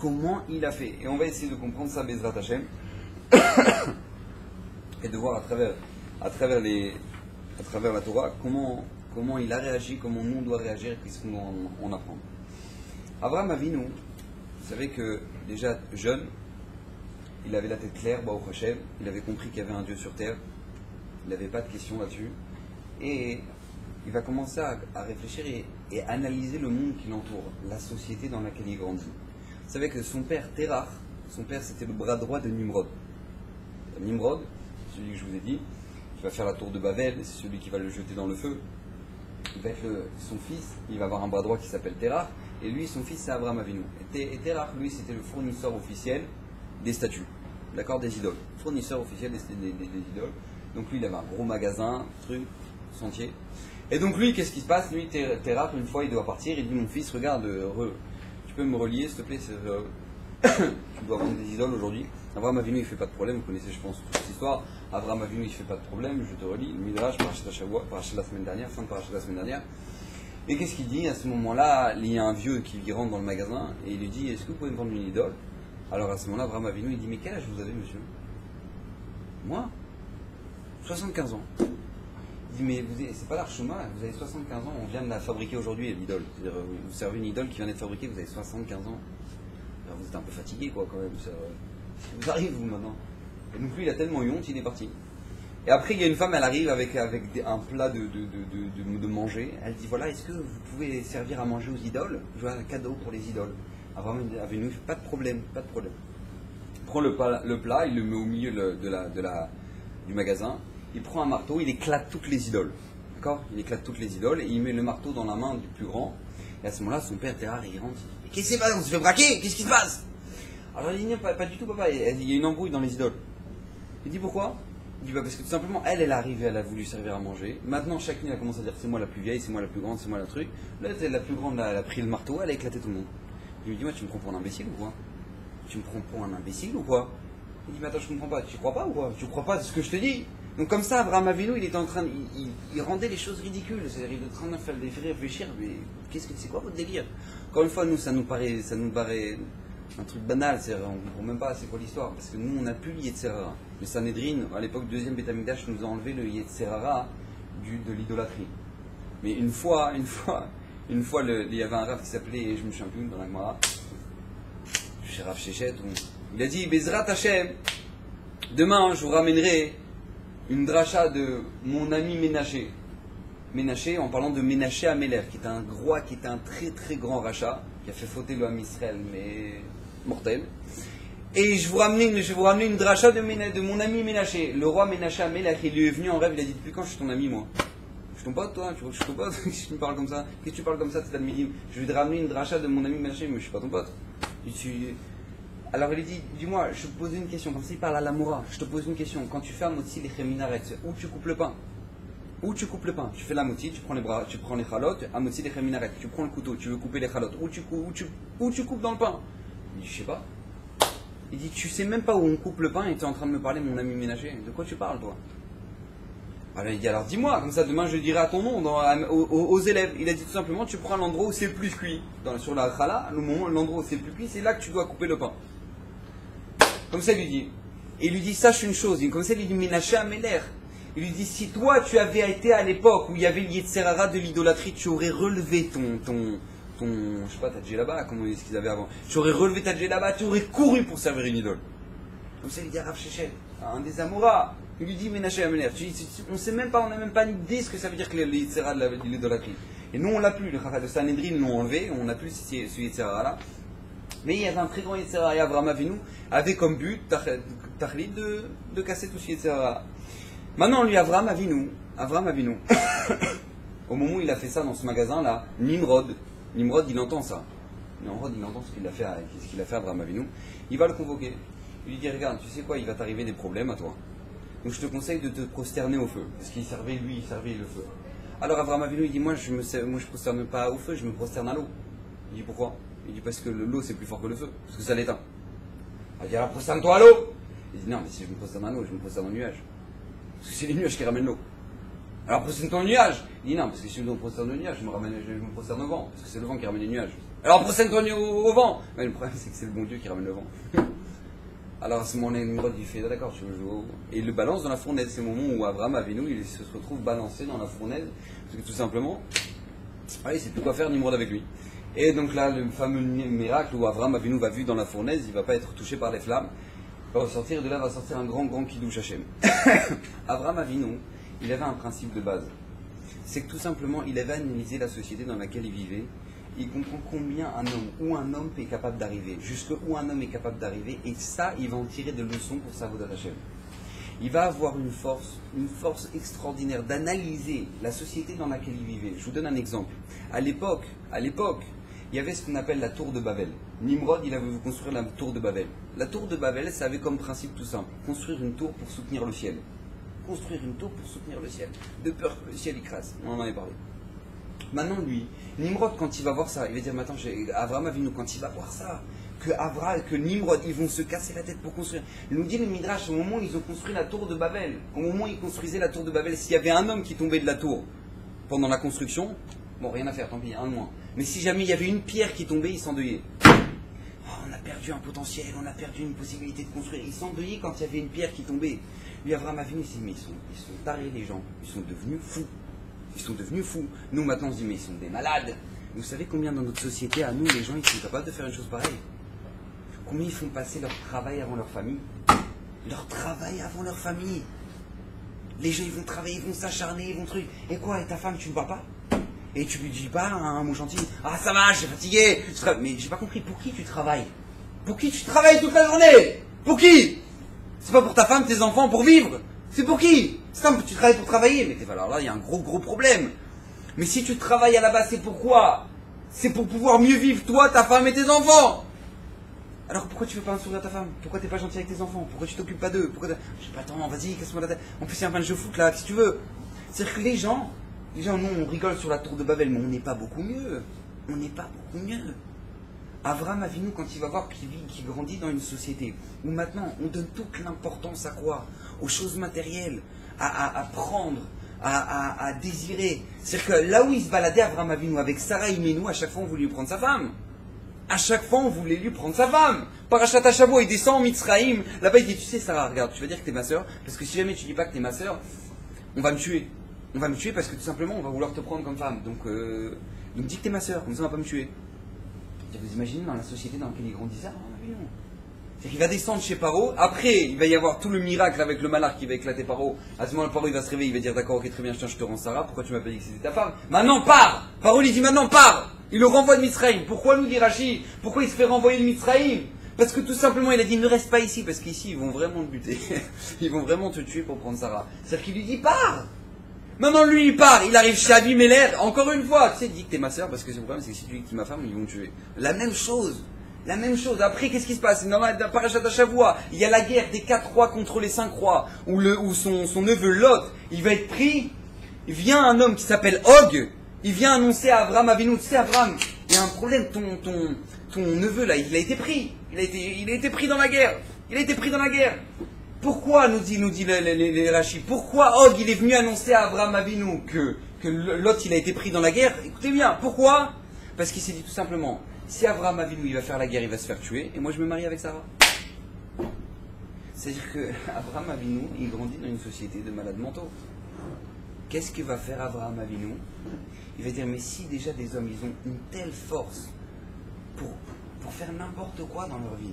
comment il a fait. Et on va essayer de comprendre ça, Bezrat Hashem, et de voir à travers la Torah comment il a réagi, comment nous on doit réagir et qu'est-ce qu'on doit en apprendre. Abraham Avinu, vous savez que déjà jeune, il avait la tête claire, Baruch Hashem, il avait compris qu'il y avait un Dieu sur terre, il n'avait pas de questions là-dessus, et il va commencer à réfléchir et analyser le monde qui l'entoure, la société dans laquelle il grandit. Vous savez que son père, Terach, son père c'était le bras droit de Nimrod. Nimrod, celui que je vous ai dit, qui va faire la tour de Babel, c'est celui qui va le jeter dans le feu. Il va être son fils, il va avoir un bras droit qui s'appelle Terach, et lui, son fils, c'est Abraham Avinu. Et Terach, lui, c'était le fournisseur officiel des statues, d'accord, des idoles. Fournisseur officiel des idoles. Donc lui, il avait un gros magasin, truc, sentier. Et donc lui, qu'est-ce qui se passe? Lui, Terach, une fois, il doit partir, il dit, mon fils, regarde, tu peux me relier, s'il te plaît, tu dois vendre des idoles aujourd'hui. Abraham Avinu, il ne fait pas de problème, vous connaissez, je pense, toute cette histoire. Abraham Avinu, il ne fait pas de problème, je te relis, le Midrash, Parashat Shavua, Parashat la semaine dernière, fin de Parashat la semaine dernière. Et qu'est-ce qu'il dit? À ce moment-là, il y a un vieux qui rentre dans le magasin et il lui dit, est-ce que vous pouvez me vendre une idole? Alors à ce moment-là, Abraham Avinu, il dit, mais quel âge vous avez, monsieur? Moi 75 ans. Il dit, mais c'est pas l'Archuma, vous avez 75 ans, on vient de la fabriquer aujourd'hui, l'idole. C'est-à-dire, vous servez une idole qui vient d'être fabriquée, vous avez 75 ans. Alors vous êtes un peu fatigué, quoi, quand même. Ça vous arrive, vous, maintenant. Et donc lui, il a tellement eu honte, il est parti. Et après, il y a une femme, elle arrive avec un plat de manger. Elle dit, voilà, est-ce que vous pouvez servir à manger aux idoles? Je veux un cadeau pour les idoles. Abraham Avinu, pas de problème, pas de problème. Il prend le plat, il le met au milieu du magasin. Il prend un marteau, il éclate toutes les idoles. D'accord? Il éclate toutes les idoles et il met le marteau dans la main du plus grand. Et à ce moment-là, son père Terach, il rentre. Mais qu'est-ce qui se passe? On se fait braquer? Qu'est-ce qui se passe? Alors il dit, non, pas du tout, papa. Il y a une embrouille dans les idoles. Il dit, pourquoi? Il dit, parce que tout simplement, elle arrivée, elle a voulu servir à manger. Maintenant, chacune a commencé à dire, c'est moi la plus vieille, c'est moi la plus grande, c'est moi la truc. Là, la plus grande, elle a pris le marteau, elle a éclaté tout le monde. Il lui dit, moi, tu me prends pour un imbécile ou quoi? Tu me prends pour un imbécile ou quoi? Il dit, mais attends, je comprends pas. Tu crois pas ou quoi? Tu crois pas à ce que je te dis? Donc comme ça, Abraham Avinu, il était en train, il rendait les choses ridicules. C'est-à-dire, il était en train de faire réfléchir. Mais c'est quoi votre délire? Encore une fois, nous, ça nous paraît un truc banal. On ne comprend même pas c'est quoi l'histoire, parce que nous, on n'a plus le Yetzerara. Le Sanhedrin, à l'époque du deuxième Beth Amikdash, nous a enlevé le Yetzerara de l'idolâtrie. Mais une fois, il y avait un rav qui s'appelait, je me souviens plus, dans la Gemara, chez Rav Shechet, il a dit, Bezrat Hashem, demain, je vous ramènerai une dracha de mon ami Ménaché. Ménaché, en parlant de Ménaché Améler, qui était un très très grand rachat, qui a fait fauter le Ham Israël, mais mortel. Et je vais vous ramener une dracha de mon ami Ménaché. Le roi Ménaché Améler, il lui est venu en rêve, il a dit, depuis quand je suis ton ami, moi? Je suis ton pote, toi? Je suis ton pote? Qu'est-ce que tu me parles comme ça? Qu'est-ce que tu parles comme ça, Tzad Midim? Je vais te ramener une dracha de mon ami Ménaché, mais je suis pas ton pote. Alors il dit, dis-moi, je te pose une question, comme ça il parle à la Moura, je te pose une question, quand tu fais un motzi les cheminaret, où tu coupes le pain? Où tu coupes le pain? Tu fais la motzi, tu prends les chalotes, un motzi les cheminaret, tu prends le couteau, tu veux couper les chalotes, où tu coupes dans le pain? Il dit, je sais pas. Il dit, tu sais même pas où on coupe le pain et tu es en train de me parler, mon ami ménager, de quoi tu parles toi? Alors il dit, alors dis-moi, comme ça demain je dirai à ton nom aux élèves. Il a dit tout simplement, tu prends l'endroit où c'est le plus cuit. Sur la chala, l'endroit où c'est le plus cuit, c'est là que tu dois couper le pain. Comme ça, il lui dit. Et il lui dit, sache une chose. Comme ça, il lui dit, Ménaché Améler. Il lui dit, si toi, tu avais été à l'époque où il y avait le Yetzerara de l'idolâtrie, tu aurais relevé je sais pas, ta djellaba, comment est-ce qu'ils avaient avant. Tu aurais relevé ta djellaba, tu aurais couru pour servir une idole. Comme ça, il dit à Rav Shechet, un des Amoura. Il lui dit, Ménaché Améler. On n'a même pas une idée ce que ça veut dire que le Yetzerara de l'idolâtrie. Et nous, on l'a plus. Le Sanhedrin l'ont enlevé, on n'a plus ce Yetzerara-là. Mais il y avait un très grand Yetzerara, et Abraham Avinu avait comme but, Tachlit, de casser tout ce Yetzerara. Maintenant, lui, Abraham Avinu, au moment où il a fait ça dans ce magasin-là, Nimrod, il entend ça. Nimrod, il entend ce qu'il a fait à Abraham Avinu. Il va le convoquer. Il lui dit, regarde, tu sais quoi, il va t'arriver des problèmes à toi. Donc je te conseille de te prosterner au feu. Parce qu'il servait le feu. Alors Abraham Avinu, il dit, moi je prosterne pas au feu, je me prosterne à l'eau. Il dit, pourquoi? Il dit, parce que l'eau c'est plus fort que le feu, parce que ça l'éteint. Il dit, alors prosterne-toi à l'eau. Il dit, non, mais si je me prosterne à l'eau, je me prosterne au nuage. Parce que c'est les nuages qui ramènent l'eau. Alors prosterne-toi au nuage. Il dit, non, parce que si je me prosterne au nuage, je me prosterne au vent, parce que c'est le vent qui ramène les nuages. Alors prosterne-toi au vent. Mais le problème, c'est que c'est le bon Dieu qui ramène le vent. Alors à ce moment-là, Nimrod il fait d'accord, tu veux jouer au... Et il le balance dans la fournaise. C'est le moment où Abraham Avinu, il se retrouve balancé dans la fournaise. Parce que tout simplement, il ne sait plus quoi faire Nimrod avec lui. Et donc là, le fameux miracle où Abraham Avinu va vivre dans la fournaise, il ne va pas être touché par les flammes. Il va ressortir, de là va sortir un grand Kiddush Hashem. Abraham Avinu, il avait un principe de base. C'est que tout simplement, il avait analysé la société dans laquelle il vivait. Il comprend combien un homme est capable d'arriver, jusqu'où un homme est capable d'arriver, et ça, il va en tirer des leçons pour sa Avodat Hashem. Il va avoir une force extraordinaire d'analyser la société dans laquelle il vivait. Je vous donne un exemple. À l'époque, il y avait ce qu'on appelle la tour de Babel. Nimrod, il avait voulu construire la tour de Babel. La tour de Babel, ça avait comme principe tout simple, construire une tour pour soutenir le ciel. Construire une tour pour soutenir le ciel, de peur que le ciel écrase. On en avait parlé. Maintenant, lui, Nimrod, quand il va voir ça, il va dire, mais attends, Abraham Avinu, quand il va voir ça, que Nimrod, ils vont se casser la tête pour construire. Il nous dit le Midrash, au moment où ils ont construit la tour de Babel, au moment où ils construisaient la tour de Babel, s'il y avait un homme qui tombait de la tour pendant la construction, bon, rien à faire, tant pis, un de moins. Mais si jamais il y avait une pierre qui tombait, ils s'endeuillaient. Oh, on a perdu un potentiel, on a perdu une possibilité de construire. Ils s'endeuillaient quand il y avait une pierre qui tombait. Lui, Abraham Avinu, il s'est dit, mais ils sont tarés les gens, ils sont devenus fous. Ils sont devenus fous. Nous, maintenant, on se dit, mais ils sont des malades. Vous savez combien dans notre société, à nous, les gens, ils sont capables de faire une chose pareille? Combien ils font passer leur travail avant leur famille? Leur travail avant leur famille. Les gens, ils vont travailler, ils vont s'acharner, ils vont truc. Et quoi, et ta femme, tu ne vois pas? Et tu lui dis pas, hein, mon gentil, ah ça va, je suis fatigué. Mais j'ai pas compris, pour qui tu travailles? Pour qui tu travailles toute la journée? Pour qui? C'est pas pour ta femme, tes enfants, pour vivre. C'est pour qui? C'est simple, tu travailles pour travailler. Mais alors là, il y a un gros problème. Mais si tu travailles à la base, c'est pourquoi? C'est pour pouvoir mieux vivre, toi, ta femme et tes enfants. Alors pourquoi tu veux pas un sourire à ta femme? Pourquoi t'es pas gentil avec tes enfants? Pourquoi tu t'occupes pas d'eux? Pourquoi j'ai pas le temps, vas-y, casse-moi la tête. En plus, il y a un match de foot là, si tu veux. C'est-à-dire que les gens, nous, on rigole sur la tour de Babel, mais on n'est pas beaucoup mieux. On n'est pas beaucoup mieux. Abraham Avinu, quand il va voir qu'il grandit dans une société où maintenant on donne toute l'importance à quoi? Aux choses matérielles, à prendre, à désirer. C'est-à-dire que là où il se baladait, Abraham Avinu, avec Sarah Imenou, à chaque fois on voulait lui prendre sa femme. À chaque fois on voulait lui prendre sa femme. Parashat Hashavua, il descend en Mitzraïm. Là-bas il dit, tu sais Sarah, regarde, tu vas dire que t'es ma soeur, parce que si jamais tu dis pas que t'es ma soeur, on va me tuer. On va me tuer parce que tout simplement on va vouloir te prendre comme femme. Donc dis que t'es ma soeur, comme ça on va pas me tuer. Vous imaginez dans la société dans laquelle il grandissait? C'est qu'il va descendre chez Paro, après il va y avoir tout le miracle avec le malheur qui va éclater Paro. À ce moment-là, Paro il va se réveiller, il va dire d'accord, ok, très bien, je te rends Sarah, pourquoi tu m'as pas dit que c'était ta femme? Maintenant pars! Paro lui dit maintenant pars! Il le renvoie de Mitzraïm. Pourquoi nous dit Rashi? Pourquoi il se fait renvoyer de Mitzraïm? Parce que tout simplement il a dit ne reste pas ici, parce qu'ici ils vont vraiment te buter. Ils vont vraiment te tuer pour prendre Sarah. C'est-à-dire qu'il lui dit pars! Maintenant lui il part, il arrive chez Abimelech, encore une fois, tu sais, dis que t'es ma soeur, parce que le problème c'est que si tu dis que t'es ma femme, ils vont me tuer. La même chose. Après, qu'est-ce qui se passe? Dans la Parashat Hashavua, il y a la guerre des 4 rois contre les 5 rois, où son neveu Lot, il va être pris. Il vient un homme qui s'appelle Og, il vient annoncer à Abraham Avinu, tu sais Abraham, il y a un problème, ton neveu là, il a été pris. Il a été pris dans la guerre. Pourquoi, nous dit les Rashi, pourquoi Og il est venu annoncer à Abraham Avinu que Lot il a été pris dans la guerre? Écoutez bien, pourquoi? Parce qu'il s'est dit tout simplement, si Abraham Avinu il va faire la guerre, il va se faire tuer, et moi je me marie avec Sarah. C'est-à-dire que Abraham Avinu, il grandit dans une société de malades mentaux. Qu'est-ce que va faire Abraham Avinu? Il va dire, mais si déjà des hommes, ils ont une telle force pour faire n'importe quoi dans leur vie,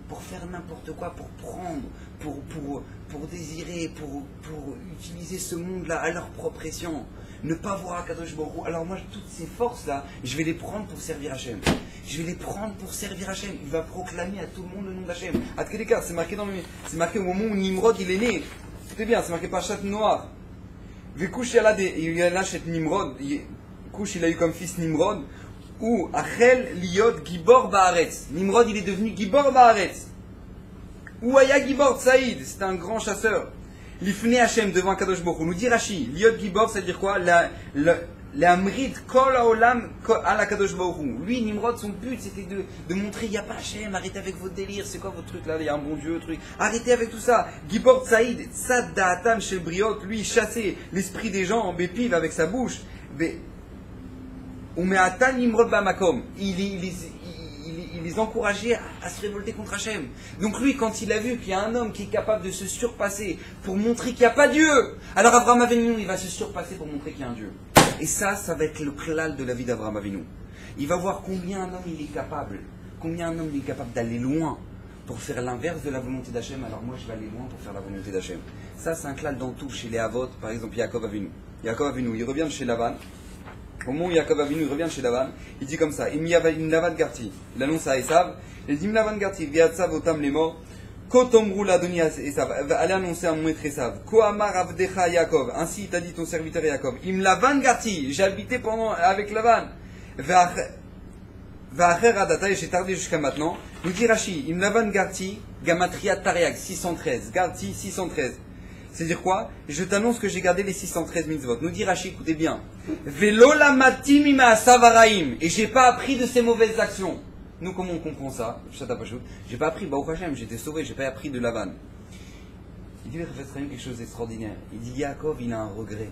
pour faire n'importe quoi, pour prendre, pour désirer, pour utiliser ce monde-là à leur propre escient, ne pas voir Akadosh Baruch Hu. Alors moi, toutes ces forces-là, je vais les prendre pour servir Hachem. Il va proclamer à tout le monde le nom d'Hachem. À quel écart? C'est marqué au moment où Nimrod il est né. C'était bien, c'est marqué par Chat Noir. Vekush il a chez Nimrod. Kush il a eu comme fils Nimrod. Ou Achel Liot Gibor Baaretz. Nimrod il est devenu Gibor Baaretz. Ou Aya Gibor Tsaïd, c'était un grand chasseur. L'ifne Hachem devant Kadosh Baruch Hu. Nous dit Rashi, Liot Gibor, c'est à dire quoi? L'amrid Kol Haolam ala Kadosh Baruch Hu. Lui, Nimrod, son but c'était de montrer il n'y a pas Hachem, arrêtez avec votre délire, c'est quoi votre truc là, il y a un bon Dieu, truc. Arrêtez avec tout ça. Gibor Tsaïd, Tzad Da'atam Shel Briot, lui il chassait l'esprit des gens en bépive avec sa bouche. Umeatan Nimrod Bamakom. Il les encourageait à se révolter contre Hachem. Donc lui, quand il a vu qu'il y a un homme qui est capable de se surpasser pour montrer qu'il n'y a pas Dieu, alors Avraham Avinu, il va se surpasser pour montrer qu'il y a un Dieu. Et ça va être le klal de la vie d'Avraham Avinu. Il va voir combien un homme il est capable, d'aller loin pour faire l'inverse de la volonté d'Hachem. Alors moi, je vais aller loin pour faire la volonté d'Hachem. Ça, c'est un klal dans tout, chez les Avot, par exemple, Yaakov Avinu. Yaakov Avinu, il revient de chez Lavan. Au moment où Yaakov Avinu revient de chez Lavan, il dit comme ça, Lavan Garti, il annonce à Esav, il dit Lavan Garti, Viatsav otam les morts, Kotomrou l'Adoni Esav, allez annoncer à mon maître Esav, Koamar Avdecha Yaakov, ainsi t'a dit ton serviteur Yaakov, Lavan Garti, j'ai habité avec Lavan, Va'acher Adata, et j'ai tardé jusqu'à maintenant, nous dit Rashi, Lavan Garti, Gamatria Tariak, 613, Garti 613. C'est-à-dire quoi? Je t'annonce que j'ai gardé les 613 mitzvot. Nous dit Rashi, écoutez bien. Velo lamati mima savaraim. Et j'ai pas appris de ces mauvaises actions. Nous, comment on comprend ça? J'ai pas appris, Baruch Hashem, j'étais sauvé, j'ai pas appris de Lavan. Il dit quelque chose d'extraordinaire. Il dit Yaakov, il a un regret.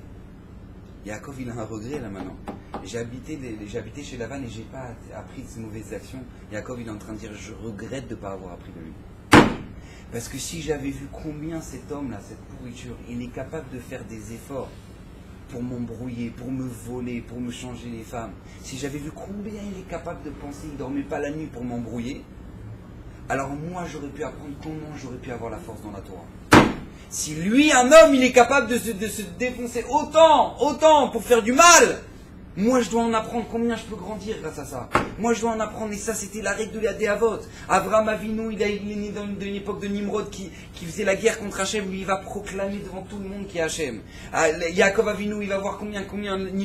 Yaakov, il a un regret là maintenant. J'ai habité chez Lavan et j'ai pas appris de ces mauvaises actions. Yaakov, il est en train de dire, je regrette de ne pas avoir appris de lui. Parce que si j'avais vu combien cet homme-là, cette pourriture, il est capable de faire des efforts pour m'embrouiller, pour me voler, pour me changer les femmes, si j'avais vu combien il est capable de penser, il ne dormait pas la nuit pour m'embrouiller, alors moi j'aurais pu apprendre comment j'aurais pu avoir la force dans la Torah. Si lui, un homme, il est capable de se défoncer autant pour faire du mal, moi je dois en apprendre combien je peux grandir grâce à ça. Moi je dois en apprendre, et ça c'était la règle de la Déhavot. Avraham Avinu, il est né dans une époque de Nimrod qui faisait la guerre contre Hachem, lui il va proclamer devant tout le monde qu'il y a Hachem. Yaakov Avinu, il va voir combien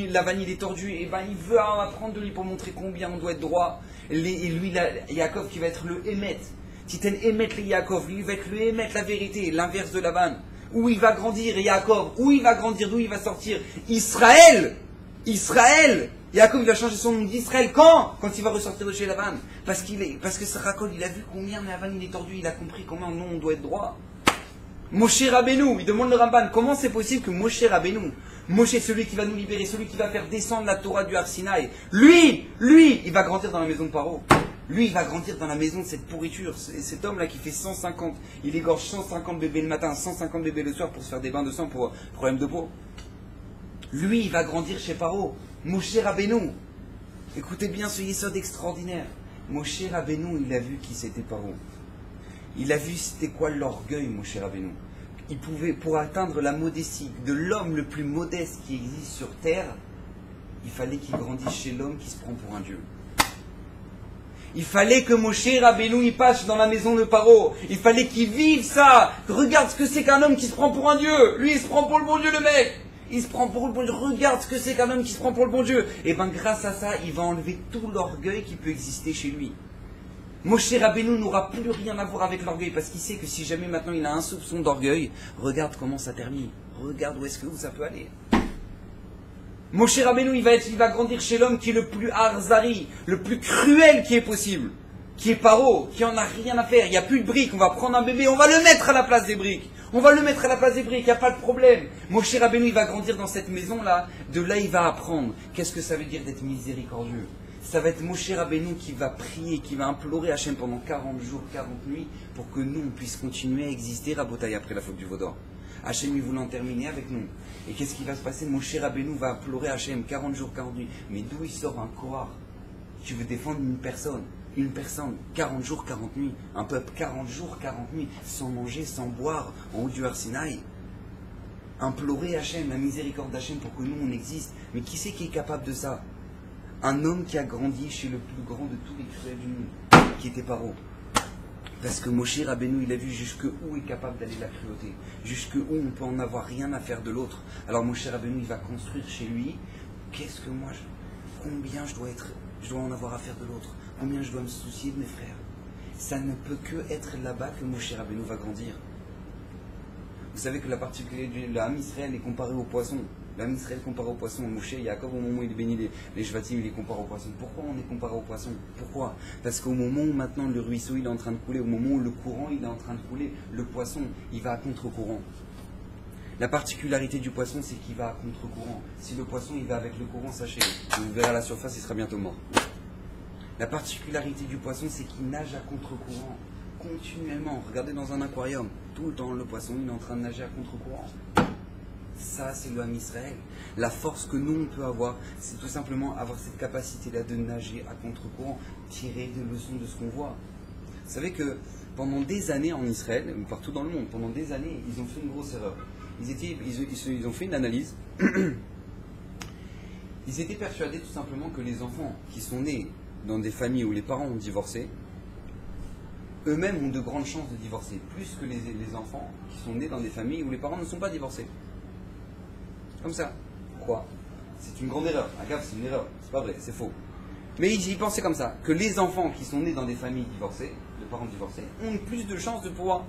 Lavan il est tordu, et ben il veut apprendre de lui pour montrer combien on doit être droit. Et lui, Yaakov qui va être le Emet. Titen Emet le Yaakov, lui il va être le Emet, la vérité, l'inverse de Lavan. Où il va grandir, Yaakov, où il va grandir, d'où il va sortir. Israël, Yaakov il va changer son nom d'Israël quand il va ressortir de chez Lavan. Parce que Sarakol il a vu combien Lavan il est tordu, il a compris comment nous on doit être droit. Moshe Rabbeinu, il demande le Ramban, comment c'est possible que Moshe Rabbeinu, Moshe celui qui va nous libérer, celui qui va faire descendre la Torah du Har Sinaï, lui, il va grandir dans la maison de Paro. Lui, il va grandir dans la maison de cette pourriture. Cet homme-là qui fait 150, il égorge 150 bébés le matin, 150 bébés le soir pour se faire des bains de sang pour problème de peau. Lui, il va grandir chez Paro. Moshe Rabbeinu. Écoutez bien ce yesod extraordinaire. Moshe Rabbeinu, il a vu qui c'était Paro. Il a vu c'était quoi l'orgueil, Moshe Rabbeinu. Il pouvait, pour atteindre la modestie de l'homme le plus modeste qui existe sur terre, il fallait qu'il grandisse chez l'homme qui se prend pour un dieu. Il fallait que Moshe Rabbeinu il passe dans la maison de Paro. Il fallait qu'il vive ça. Regarde ce que c'est qu'un homme qui se prend pour un dieu. Lui, il se prend pour le bon Dieu, le mec. Il se prend pour le bon Dieu. Regarde ce que c'est qu'un homme qui se prend pour le bon Dieu. Et bien, grâce à ça, il va enlever tout l'orgueil qui peut exister chez lui. Moshe Rabbeinu n'aura plus rien à voir avec l'orgueil parce qu'il sait que si jamais maintenant il a un soupçon d'orgueil, regarde comment ça termine. Regarde où est-ce que ça peut aller. Moshe Rabbeinu, il va grandir chez l'homme qui est le plus harzari, le plus cruel qui est possible, qui est Paro, qui en a rien à faire. Il n'y a plus de briques, on va prendre un bébé, on va le mettre à la place des briques. Il n'y a pas de problème. Moshe Rabbeinu, il va grandir dans cette maison-là, de là il va apprendre. Qu'est-ce que ça veut dire d'être miséricordieux? Ça va être Moshe Rabbeinu qui va prier, qui va implorer Hachem pendant 40 jours, 40 nuits, pour que nous, on puisse continuer à exister, Rabotaï, après la faute du Vaudor. Hachem, il voulait en terminer avec nous. Et qu'est-ce qui va se passer? Moshe Rabbeinu va implorer Hachem 40 jours, 40 nuits. Mais d'où il sort un Kohar? Tu veux défendre une personne, 40 jours, 40 nuits, un peuple 40 jours, 40 nuits, sans manger, sans boire, en haut du Har Sinaï. Implorer Hachem, la miséricorde d'Hachem pour que nous, on existe. Mais qui c'est qui est capable de ça? Un homme qui a grandi chez le plus grand de tous les cruels du monde, qui était Paro. Parce que Moshe Rabbeinu, il a vu jusqu'où est capable d'aller la cruauté, jusqu'où on peut en avoir rien à faire de l'autre. Alors Moshe Rabbeinu, il va construire chez lui, combien je dois en avoir à faire de l'autre, combien je dois me soucier de mes frères. Ça ne peut que être là-bas que Moshe Rabbeinu va grandir. Vous savez que la particularité de l'âme Israël est comparée au poisson. L'âme Israël comparé au poisson. Moshe, Yaakov, au moment où il bénit les Shvatim, il est comparé au poisson. Pourquoi on est comparé au poisson? Pourquoi? Parce qu'au moment où maintenant le ruisseau il est en train de couler, au moment où le courant il est en train de couler, le poisson il va à contre-courant. La particularité du poisson, c'est qu'il va à contre-courant. Si le poisson il va avec le courant, sachez, vous verrez à la surface, il sera bientôt mort. La particularité du poisson, c'est qu'il nage à contre-courant, continuellement. Regardez dans un aquarium, tout le temps le poisson il est en train de nager à contre-courant. Ça, c'est le Ham Israël. La force que nous, on peut avoir, c'est tout simplement avoir cette capacité-là de nager à contre-courant, tirer des leçons de ce qu'on voit. Vous savez que pendant des années en Israël, ou partout dans le monde, pendant des années, ils ont fait une grosse erreur. Ils ont fait une analyse. Ils étaient persuadés tout simplement que les enfants qui sont nés dans des familles où les parents ont divorcé, eux-mêmes ont de grandes chances de divorcer, plus que les enfants qui sont nés dans des familles où les parents ne sont pas divorcés. Comme ça. Pourquoi? C'est une grande erreur. Agave, c'est une erreur. C'est pas vrai, c'est faux. Mais ils pensaient comme ça, que les enfants qui sont nés dans des familles divorcées, de parents divorcés, ont plus de chances de pouvoir.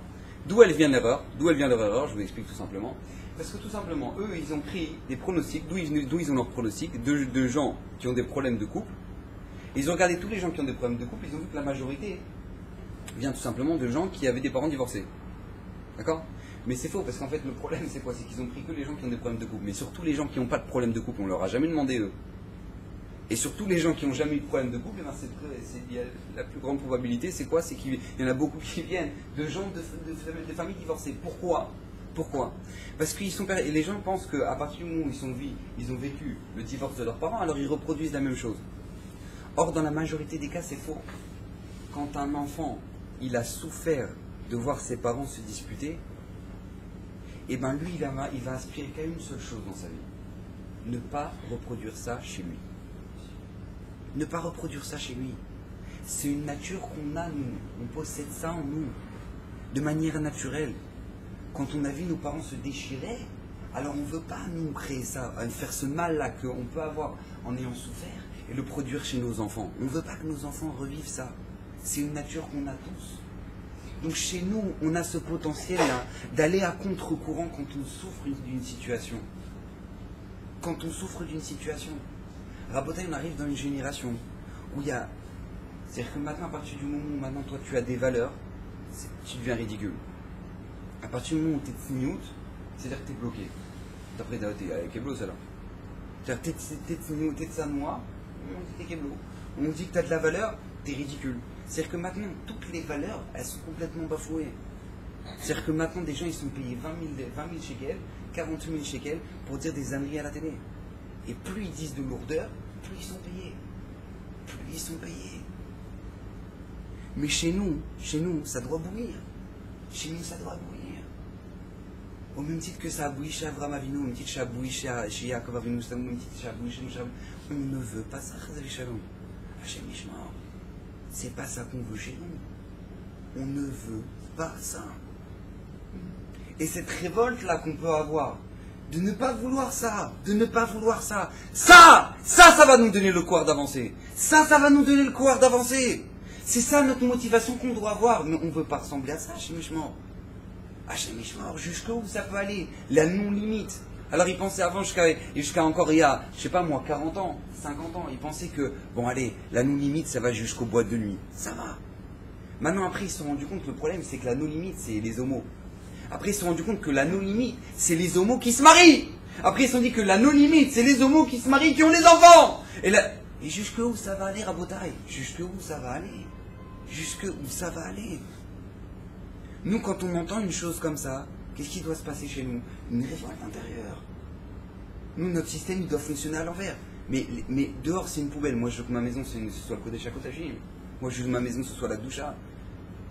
D'où elle vient l'erreur? D'où elle vient leur erreur? Je vous explique tout simplement. Parce que tout simplement, eux, ils ont pris des pronostics, d'où ils ont leurs pronostics, de gens qui ont des problèmes de couple. Ils ont regardé tous les gens qui ont des problèmes de couple, ils ont vu que la majorité vient tout simplement de gens qui avaient des parents divorcés. D'accord? Mais c'est faux, parce qu'en fait, le problème, c'est quoi? C'est qu'ils ont pris que les gens qui ont des problèmes de couple. Mais surtout les gens qui n'ont pas de problème de couple, on leur a jamais demandé eux. Et surtout les gens qui n'ont jamais eu de problème de couple, la plus grande probabilité, c'est quoi? C'est qu'il y en a beaucoup qui viennent de gens de familles divorcées. Pourquoi? Parce que les gens pensent qu'à partir du moment où ils ont vécu le divorce de leurs parents, alors ils reproduisent la même chose. Or, dans la majorité des cas, c'est faux. Quand un enfant, il a souffert de voir ses parents se disputer, et bien lui, il va aspirer qu'à une seule chose dans sa vie. Ne pas reproduire ça chez lui. Ne pas reproduire ça chez lui. C'est une nature qu'on a, nous. On possède ça en nous. De manière naturelle. Quand on a vu nos parents se déchirer, alors on ne veut pas, nous, créer ça, faire ce mal-là qu'on peut avoir en ayant souffert et le produire chez nos enfants. On ne veut pas que nos enfants revivent ça. C'est une nature qu'on a tous. Donc chez nous, on a ce potentiel-là d'aller à contre-courant quand on souffre d'une situation. Quand on souffre d'une situation. Rabotai, on arrive dans une génération où il y a... C'est-à-dire que maintenant, à partir du moment où maintenant toi tu as des valeurs, tu deviens ridicule. À partir du moment où tu es tsniout, c'est-à-dire que tu es bloqué. D'après, tu es keblo, ça là. C'est-à-dire que tu es tsniout, tu es tsanoua, on dit keblo. On dit que tu as de la valeur, tu es ridicule. C'est-à-dire que maintenant, toutes les valeurs, elles sont complètement bafouées. C'est-à-dire que maintenant, des gens, ils sont payés 20 000 shekels, 40 000 shekels pour dire des âneries à la télé. Et plus ils disent de lourdeur, plus ils sont payés. Plus ils sont payés. Mais chez nous, ça doit bouillir. Chez nous, ça doit bouillir. Au même titre que ça a bouilli chez Avraham Avinu, au même titre que ça a bouilli chez Yaakov Avinu, au même titre que ça a bouilli chez Moshe Rabbeinu. On ne veut pas ça, Chazal Shalom. Hachem Ishmael. C'est pas ça qu'on veut chez nous. On ne veut pas ça. Et cette révolte-là qu'on peut avoir, de ne pas vouloir ça, ça va nous donner le courage d'avancer. Ça va nous donner le courage d'avancer. C'est ça notre motivation qu'on doit avoir. Mais on ne veut pas ressembler à ça, Hachem Ishmael. Hachem Ishmael, jusqu'où ça peut aller? La non-limite. Alors ils pensaient avant, jusqu'à encore il y a, je sais pas moi, 40 ans, 50 ans, ils pensaient que, bon allez, la non-limite, ça va jusqu'aux boîtes de nuit. Ça va. Maintenant, après, ils se sont rendus compte que le problème, c'est que la no-limite, c'est les homos. Après, ils se sont rendus compte que la no-limite, c'est les homos qui se marient. Après, ils se sont dit que la no-limite, c'est les homos qui se marient, qui ont les enfants. Et jusqu'où ça va aller, Rabotai? Jusqu'où ça va aller? Jusqu'où ça va aller? Nous, quand on entend une chose comme ça, qu'est-ce qui doit se passer chez nous? Une révolte intérieure. Nous, notre système, il doit fonctionner à l'envers. Mais dehors, c'est une poubelle. Moi, je veux que ma maison, ce soit le côté chakotagim. Moi, je veux que ma maison, ce soit la doucha.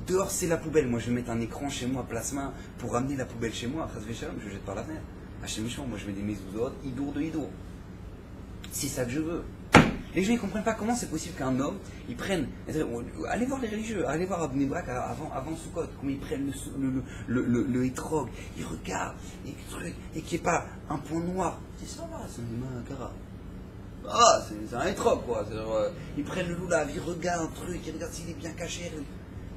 Dehors, c'est la poubelle. Moi, je vais mettre un écran chez moi, plasma, pour ramener la poubelle chez moi. Après, je jette par la fenêtre. Hachem Ishmael, moi, je mets des mezuzot, idour de idour. C'est ça que je veux. Les gens, ils ne comprennent pas comment c'est possible qu'un homme, ils prenne... Allez voir les religieux, allez voir Abnei Brak avant Sukkot, comment ils prennent le hétrog, ils regardent, et qu'il n'y ait pas un point noir. C'est ça, c'est un cara. Ah, c'est un hétrog, quoi. Ils prennent le loulav, ils regardent un truc, ils regardent s'il est bien caché.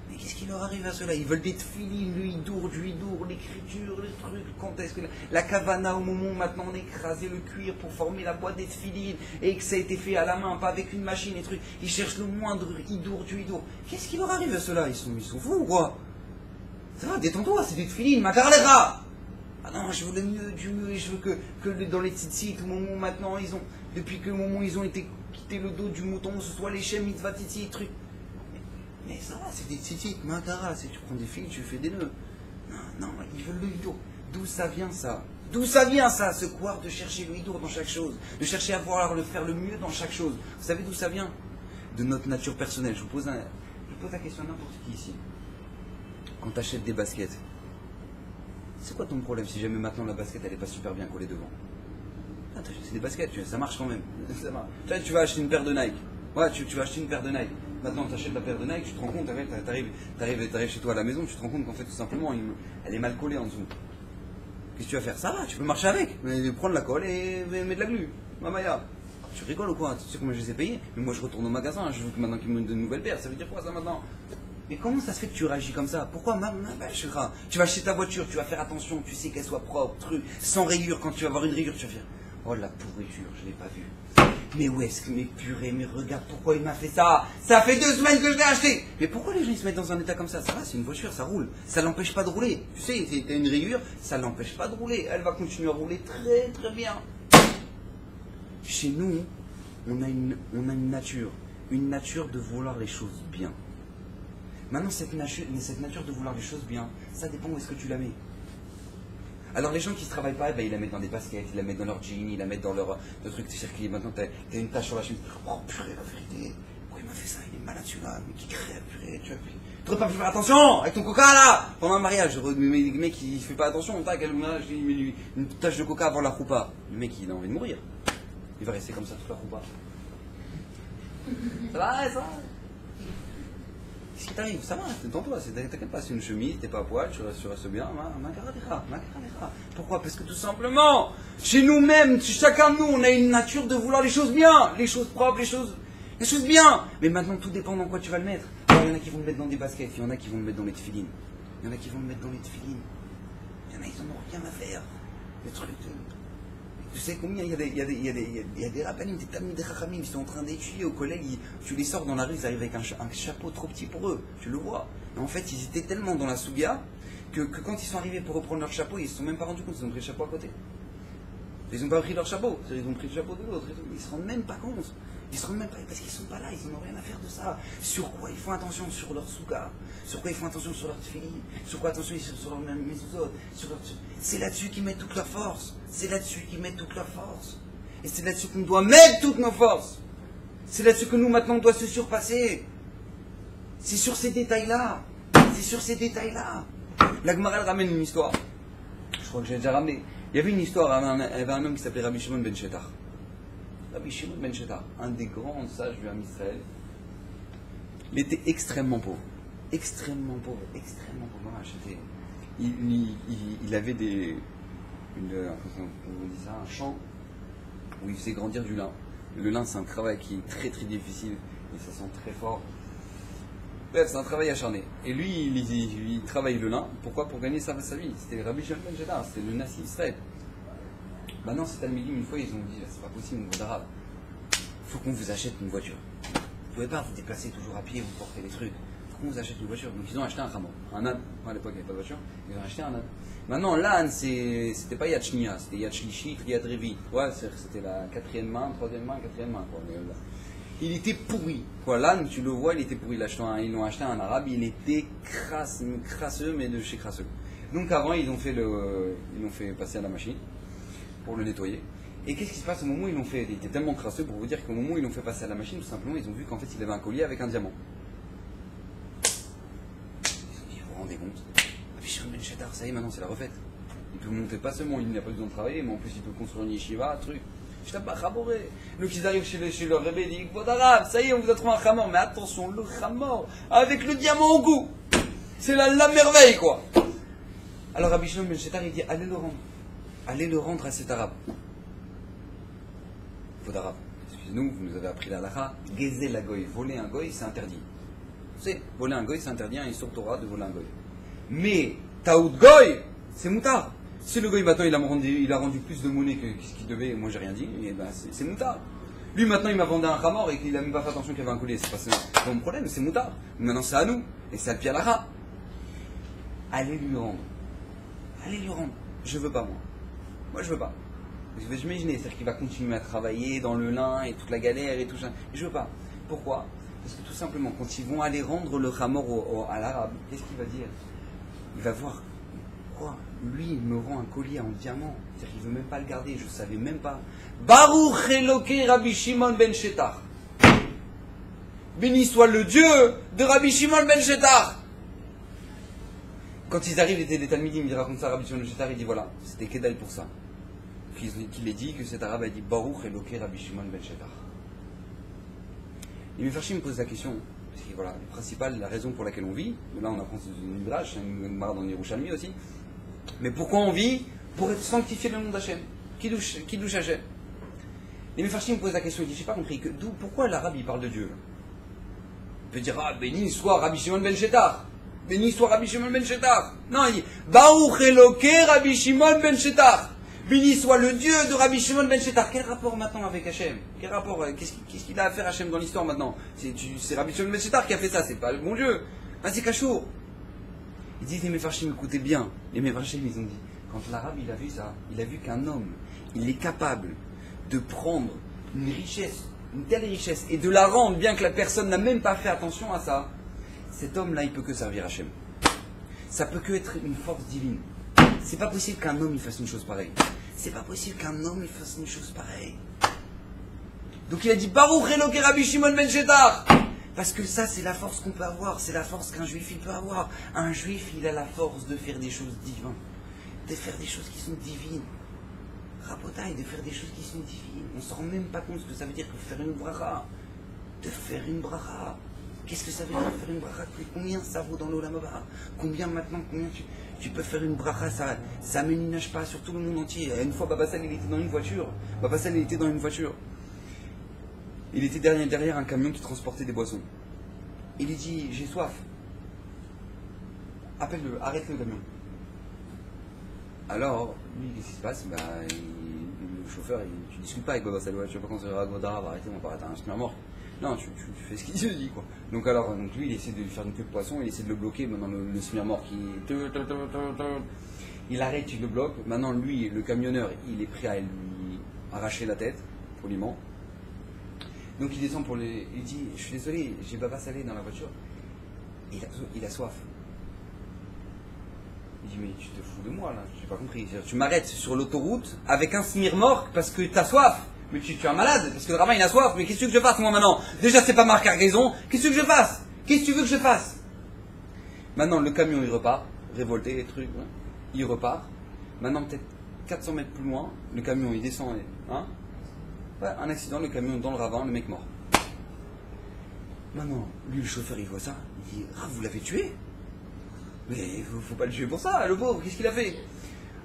Mais qu'est-ce qui leur arrive à ceux-là? Ils veulent des tefilines, du hidour, l'écriture, les trucs. Quand est-ce que la kavana, au moment où maintenant on a écrasé le cuir pour former la boîte des tefilines et que ça a été fait à la main, pas avec une machine et trucs, ils cherchent le moindre hidour du hidour. Qu'est-ce qui leur arrive à ceux-là? Ils sont fous ou quoi? Ça va, détends-toi, c'est des tefilines, macarlera. Ah non, je veux le mieux du mieux et je veux que dans les tzitzit, au moment où maintenant ils ont, depuis que le moment où ils ont été quittés le dos du mouton, ce soit les shem, mitzvah, tzitzit, truc. Mais ça va, c'est des tzitzit, makara, c'est tu prends des fils, tu fais des nœuds. Non, ils veulent le hidour. D'où ça vient ça? D'où ça vient ça, ce couard de chercher le hidour dans chaque chose, de chercher à vouloir le faire le mieux dans chaque chose? Vous savez d'où ça vient? De notre nature personnelle. Je vous pose la question à n'importe qui ici. Quand tu achètes des baskets, c'est quoi ton problème si jamais maintenant la basket elle est pas super bien collée devant? Ah, c'est des baskets, ça marche quand même. Ça marche. Tu vas acheter une paire de Nike. Ouais, tu vas acheter une paire de Nike. Maintenant, tu achètes la paire de Nike, tu te rends compte, t'arrives chez toi à la maison, tu te rends compte qu'en fait, tout simplement, elle est mal collée en dessous. Qu'est-ce que tu vas faire? Ça va, tu peux marcher avec. Mais prendre la colle et mettre de la glu. Mamaya. Tu rigoles ou quoi? Tu sais combien je les ai payés? Mais moi, je retourne au magasin, je veux que maintenant qu'ils me donnent de nouvelles paires. Ça veut dire quoi, ça, maintenant? Mais comment ça se fait que tu réagis comme ça? Pourquoi? Tu vas acheter ta voiture, tu vas faire attention, tu sais qu'elle soit propre, truc, sans rayures. Quand tu vas avoir une rayure, tu vas faire: oh la pourriture, je l'ai pas vue. Mais où est-ce que, mais purée, mais regarde pourquoi il m'a fait ça? Ça fait 2 semaines que je l'ai acheté. Mais pourquoi les gens ils se mettent dans un état comme ça? Ça va, c'est une voiture, ça roule. Ça l'empêche pas de rouler. Tu sais, t'as une rayure, ça l'empêche pas de rouler. Elle va continuer à rouler très très bien. Chez nous, on a une nature de vouloir les choses bien. Maintenant, cette nature de vouloir les choses bien, ça dépend où est-ce que tu la mets. Alors les gens qui ne travaillent pas, ils la mettent dans des baskets, ils la mettent dans leur jean, ils la mettent dans leur truc, c'est-à-dire que maintenant tu as une tache sur la chemise. Oh purée, la vérité, pourquoi il m'a fait ça? Il est malade celui-là, mais qui crève, purée, tu n'aurais pas pu faire attention avec ton coca là pendant un mariage. Le mec il fait pas attention, tac, il met une tache de coca avant la roupa. Le mec il a envie de mourir. Il va rester comme ça toute la roupa. Ça va, ça va. Qu'est-ce qui t'arrive? Ça va, détends-toi, t'inquiète pas, c'est une chemise, t'es pas à poil, tu restes bien, makaradecha. Pourquoi? Parce que tout simplement, chez nous-mêmes, chacun de nous, on a une nature de vouloir les choses bien, les choses propres, les choses bien. Mais maintenant, tout dépend dans quoi tu vas le mettre. Alors, il y en a qui vont le mettre dans des baskets, il y en a qui vont le mettre dans les tefilines. Il y en a qui vont le mettre dans les tefilines. Il y en a, ils en ont rien à faire. Les trucs. Tu sais combien il y a des rabbinim, des talmidim, des chachamim, ils sont en train d'étudier au collège, tu les sors dans la rue, ils arrivent avec un chapeau trop petit pour eux, tu le vois. Et en fait, ils étaient tellement dans la souga que quand ils sont arrivés pour reprendre leur chapeau, ils ne se sont même pas rendus compte, ils ont pris le chapeau à côté. Ils n'ont pas pris leur chapeau, ils ont pris le chapeau de l'autre, ils ne se rendent même pas compte. Ils se rendent même pas, parce qu'ils ne sont pas là, ils n'ont rien à faire de ça. Sur quoi ils font attention? Sur leur souga. Sur quoi ils font attention? Sur leur tefilin. Sur quoi attention? Sur leur mezuzot. C'est là-dessus qu'ils mettent toute leur force. C'est là-dessus qu'ils mettent toute leur force. Et c'est là-dessus qu'on doit mettre toutes nos forces. C'est là-dessus que nous maintenant on doit se surpasser. C'est sur ces détails-là. C'est sur ces détails-là. La Gemara elle ramène une histoire. Je crois que j'ai déjà ramené. Il y avait une histoire, il y avait un homme qui s'appelait Rabbi Shimon ben Shetar. Rabbi Shimon ben Shetar, un des grands sages du Ham Israël, il était extrêmement pauvre. Extrêmement pauvre. Il avait un champ où il faisait grandir du lin. Le lin, c'est un travail qui est très très difficile et ça sent très fort. Bref, c'est un travail acharné. Et lui, il travaille le lin. Pourquoi? Pour gagner sa vie. C'était Rabbi Shimon ben Shetar, c'était le Nassi Israël. Maintenant, c'est Talmidim, une fois, ils ont dit: c'est pas possible, mon arabe. Il faut qu'on vous achète une voiture. Vous ne pouvez pas vous déplacer toujours à pied, vous portez les trucs. Il faut qu'on vous achète une voiture. Donc, ils ont acheté un ramon, un âne. À l'époque, il n'y avait pas de voiture. Ils ont acheté un âne. Maintenant, l'âne, c'était pas Yad Shnia, c'était Yad Shlishi, Yad Revi. Ouais, c'était la 4e main, 3e main, 4e main. Quoi. Il était pourri. Quoi, l'âne, tu le vois, il était pourri. Ils l'ont acheté à un arabe, il était crasseux, mais de chez crasseux. Donc, avant, ils l'ont fait passer à la machine pour le nettoyer. Et qu'est-ce qui se passe au moment où ils l'ont fait? Il était tellement crasseux pour vous dire qu'au moment où ils l'ont fait passer à la machine, tout simplement, ils ont vu qu'en fait, il avait un collier avec un diamant. Ils ont dit: vous vous rendez compte? Rabbi Shimon ben Shetar, ça y est, maintenant c'est la refaite. Il peut monter pas seulement, il n'a pas besoin de travailler, mais en plus il peut construire une yeshiva, truc. Je t'ai pas raboré. Donc ils arrivent chez leur rebbe, ils disent: Kvod Arav, ça y est, on vous a trouvé un chamor. Mais attention, le chamor, avec le diamant au goût. C'est la merveille, quoi. Alors Rabbi Shimon ben Shetar, il dit: allez le rendre. Allez le rendre à cet arabe. Kvod Arav, excusez-nous, vous nous avez appris la halakha. Gezel la goy, voler un goy, c'est interdit. Vous savez, voler un goy, c'est interdit, il sort Torah de voler un goy. Mais, taout goy, c'est moutard. Si le goy maintenant il a rendu plus de monnaie que ce qu'il devait, moi j'ai rien dit, et ben c'est moutard. Lui maintenant il m'a vendu un chamor et qu'il n'a même pas fait attention qu'il y avait un collier, c'est pas mon problème, c'est moutard. Maintenant c'est à nous, et c'est à Pialacha. Allez lui rendre. Allez lui rendre. je veux pas moi. Moi je veux pas. Je vais imaginer, c'est-à-dire qu'il va continuer à travailler dans le lin et toute la galère et tout ça. Je veux pas. Pourquoi? Parce que tout simplement, quand ils vont aller rendre le Hamor à l'arabe, qu'est-ce qu'il va dire? Il va voir, quoi? Lui, il me rend un collier en diamant. C'est-à-dire qu'il ne veut même pas le garder, je ne savais même pas. Baruch Eloké Rabbi Shimon ben Shetar. Béni soit le Dieu de Rabbi Shimon ben Shetar. Quand ils arrivent, les Talmidim, ils racontent ça à Rabbi Shimon ben Shetar, il dit voilà, c'était Kedaï pour ça. Qu'il ait dit que cet arabe a dit Baruch Eloké Rabbi Shimon ben Shetar. Les Mefarshim me pose la question, parce que voilà, le principal, la raison pour laquelle on vit, là on apprend une Midrash, une Gemara dans Yerushalmi aussi, mais pourquoi on vit? Pour être sanctifié le nom d'Hachem, Kiddush Hachem. Les Mefarshim me posent la question, ils disent j'ai pas compris, pourquoi l'arabe il parle de Dieu? Il peut dire, ah, béni soit Rabbi Shimon ben Shetar, béni soit Rabbi Shimon ben Shetar. Non, il dit, Baruch Eloké Rabbi Shimon ben Shetar. Béni soit le Dieu de Rabbi Shimon ben Shetar. Quel rapport maintenant avec Hachem? Quel rapport? Qu'est-ce qu'il a à faire Hachem dans l'histoire maintenant? C'est Rabbi Shimon ben Shetar qui a fait ça, c'est pas le bon Dieu. Ah, c'est Kachour. Ils disent, les Mefarshim, écoutez bien. Les Mefarshim, ils ont dit, quand l'arabe il a vu ça, il a vu qu'un homme, il est capable de prendre une richesse, une telle richesse, et de la rendre, bien que la personne n'a même pas fait attention à ça, cet homme-là, il peut que servir Hachem. Ça peut que être une force divine. C'est pas possible qu'un homme il fasse une chose pareille. C'est pas possible qu'un homme il fasse une chose pareille. Donc il a dit Baruch Eloké Rabbi Shimon ben Shetar. Parce que ça c'est la force qu'on peut avoir, c'est la force qu'un juif il peut avoir. Un juif il a la force de faire des choses divines, de faire des choses qui sont divines. Rabotaï, de faire des choses qui sont divines. On ne se rend même pas compte ce que ça veut dire que faire une bracha. De faire une bracha. Qu'est-ce que ça veut dire faire une bracha? Combien ça vaut dans l'Olam Haba? Combien maintenant, tu peux faire une bracha? Ça ne ménage pas sur tout le monde entier. Une fois, Baba Sal, il était dans une voiture. Baba Sal, il était dans une voiture. Il était derrière un camion qui transportait des boissons. Il lui dit, j'ai soif. Appelle-le, arrête le camion. Alors, lui, qu'est-ce qui se passe? Le chauffeur, tu ne discutes pas avec Baba Sal. Tu ne vas pas construire à Godara, arrêtez, on va arrêter un chemin mort. Non, tu fais ce qu'il te dit, quoi. Donc lui, il essaie de lui faire une queue de poisson, il essaie de le bloquer, maintenant le semi-mort qui... Il arrête, il le bloque. Maintenant, lui, le camionneur, il est prêt à lui arracher la tête, poliment. Donc il descend pour les... Il dit, je suis désolé, j'ai Baba Salé dans la voiture. Il a soif. Il dit, mais tu te fous de moi, là, j'ai pas compris. Tu m'arrêtes sur l'autoroute avec un semi-remorque parce que t'as soif. Mais tu es un malade, parce que le rabbin il a soif, mais qu'est-ce que tu veux que je fasse moi maintenant? Déjà c'est pas ma cargaison, qu'est-ce que tu veux que je fasse? Qu'est-ce que tu veux que je fasse? Maintenant le camion il repart, révolté les trucs, hein, il repart. Maintenant peut-être 400 mètres plus loin, le camion il descend, hein, ouais, un accident, le camion dans le ravin, le mec mort. Maintenant, lui le chauffeur il voit ça, il dit, ah vous l'avez tué? Mais faut pas le tuer pour ça, le pauvre, qu'est-ce qu'il a fait?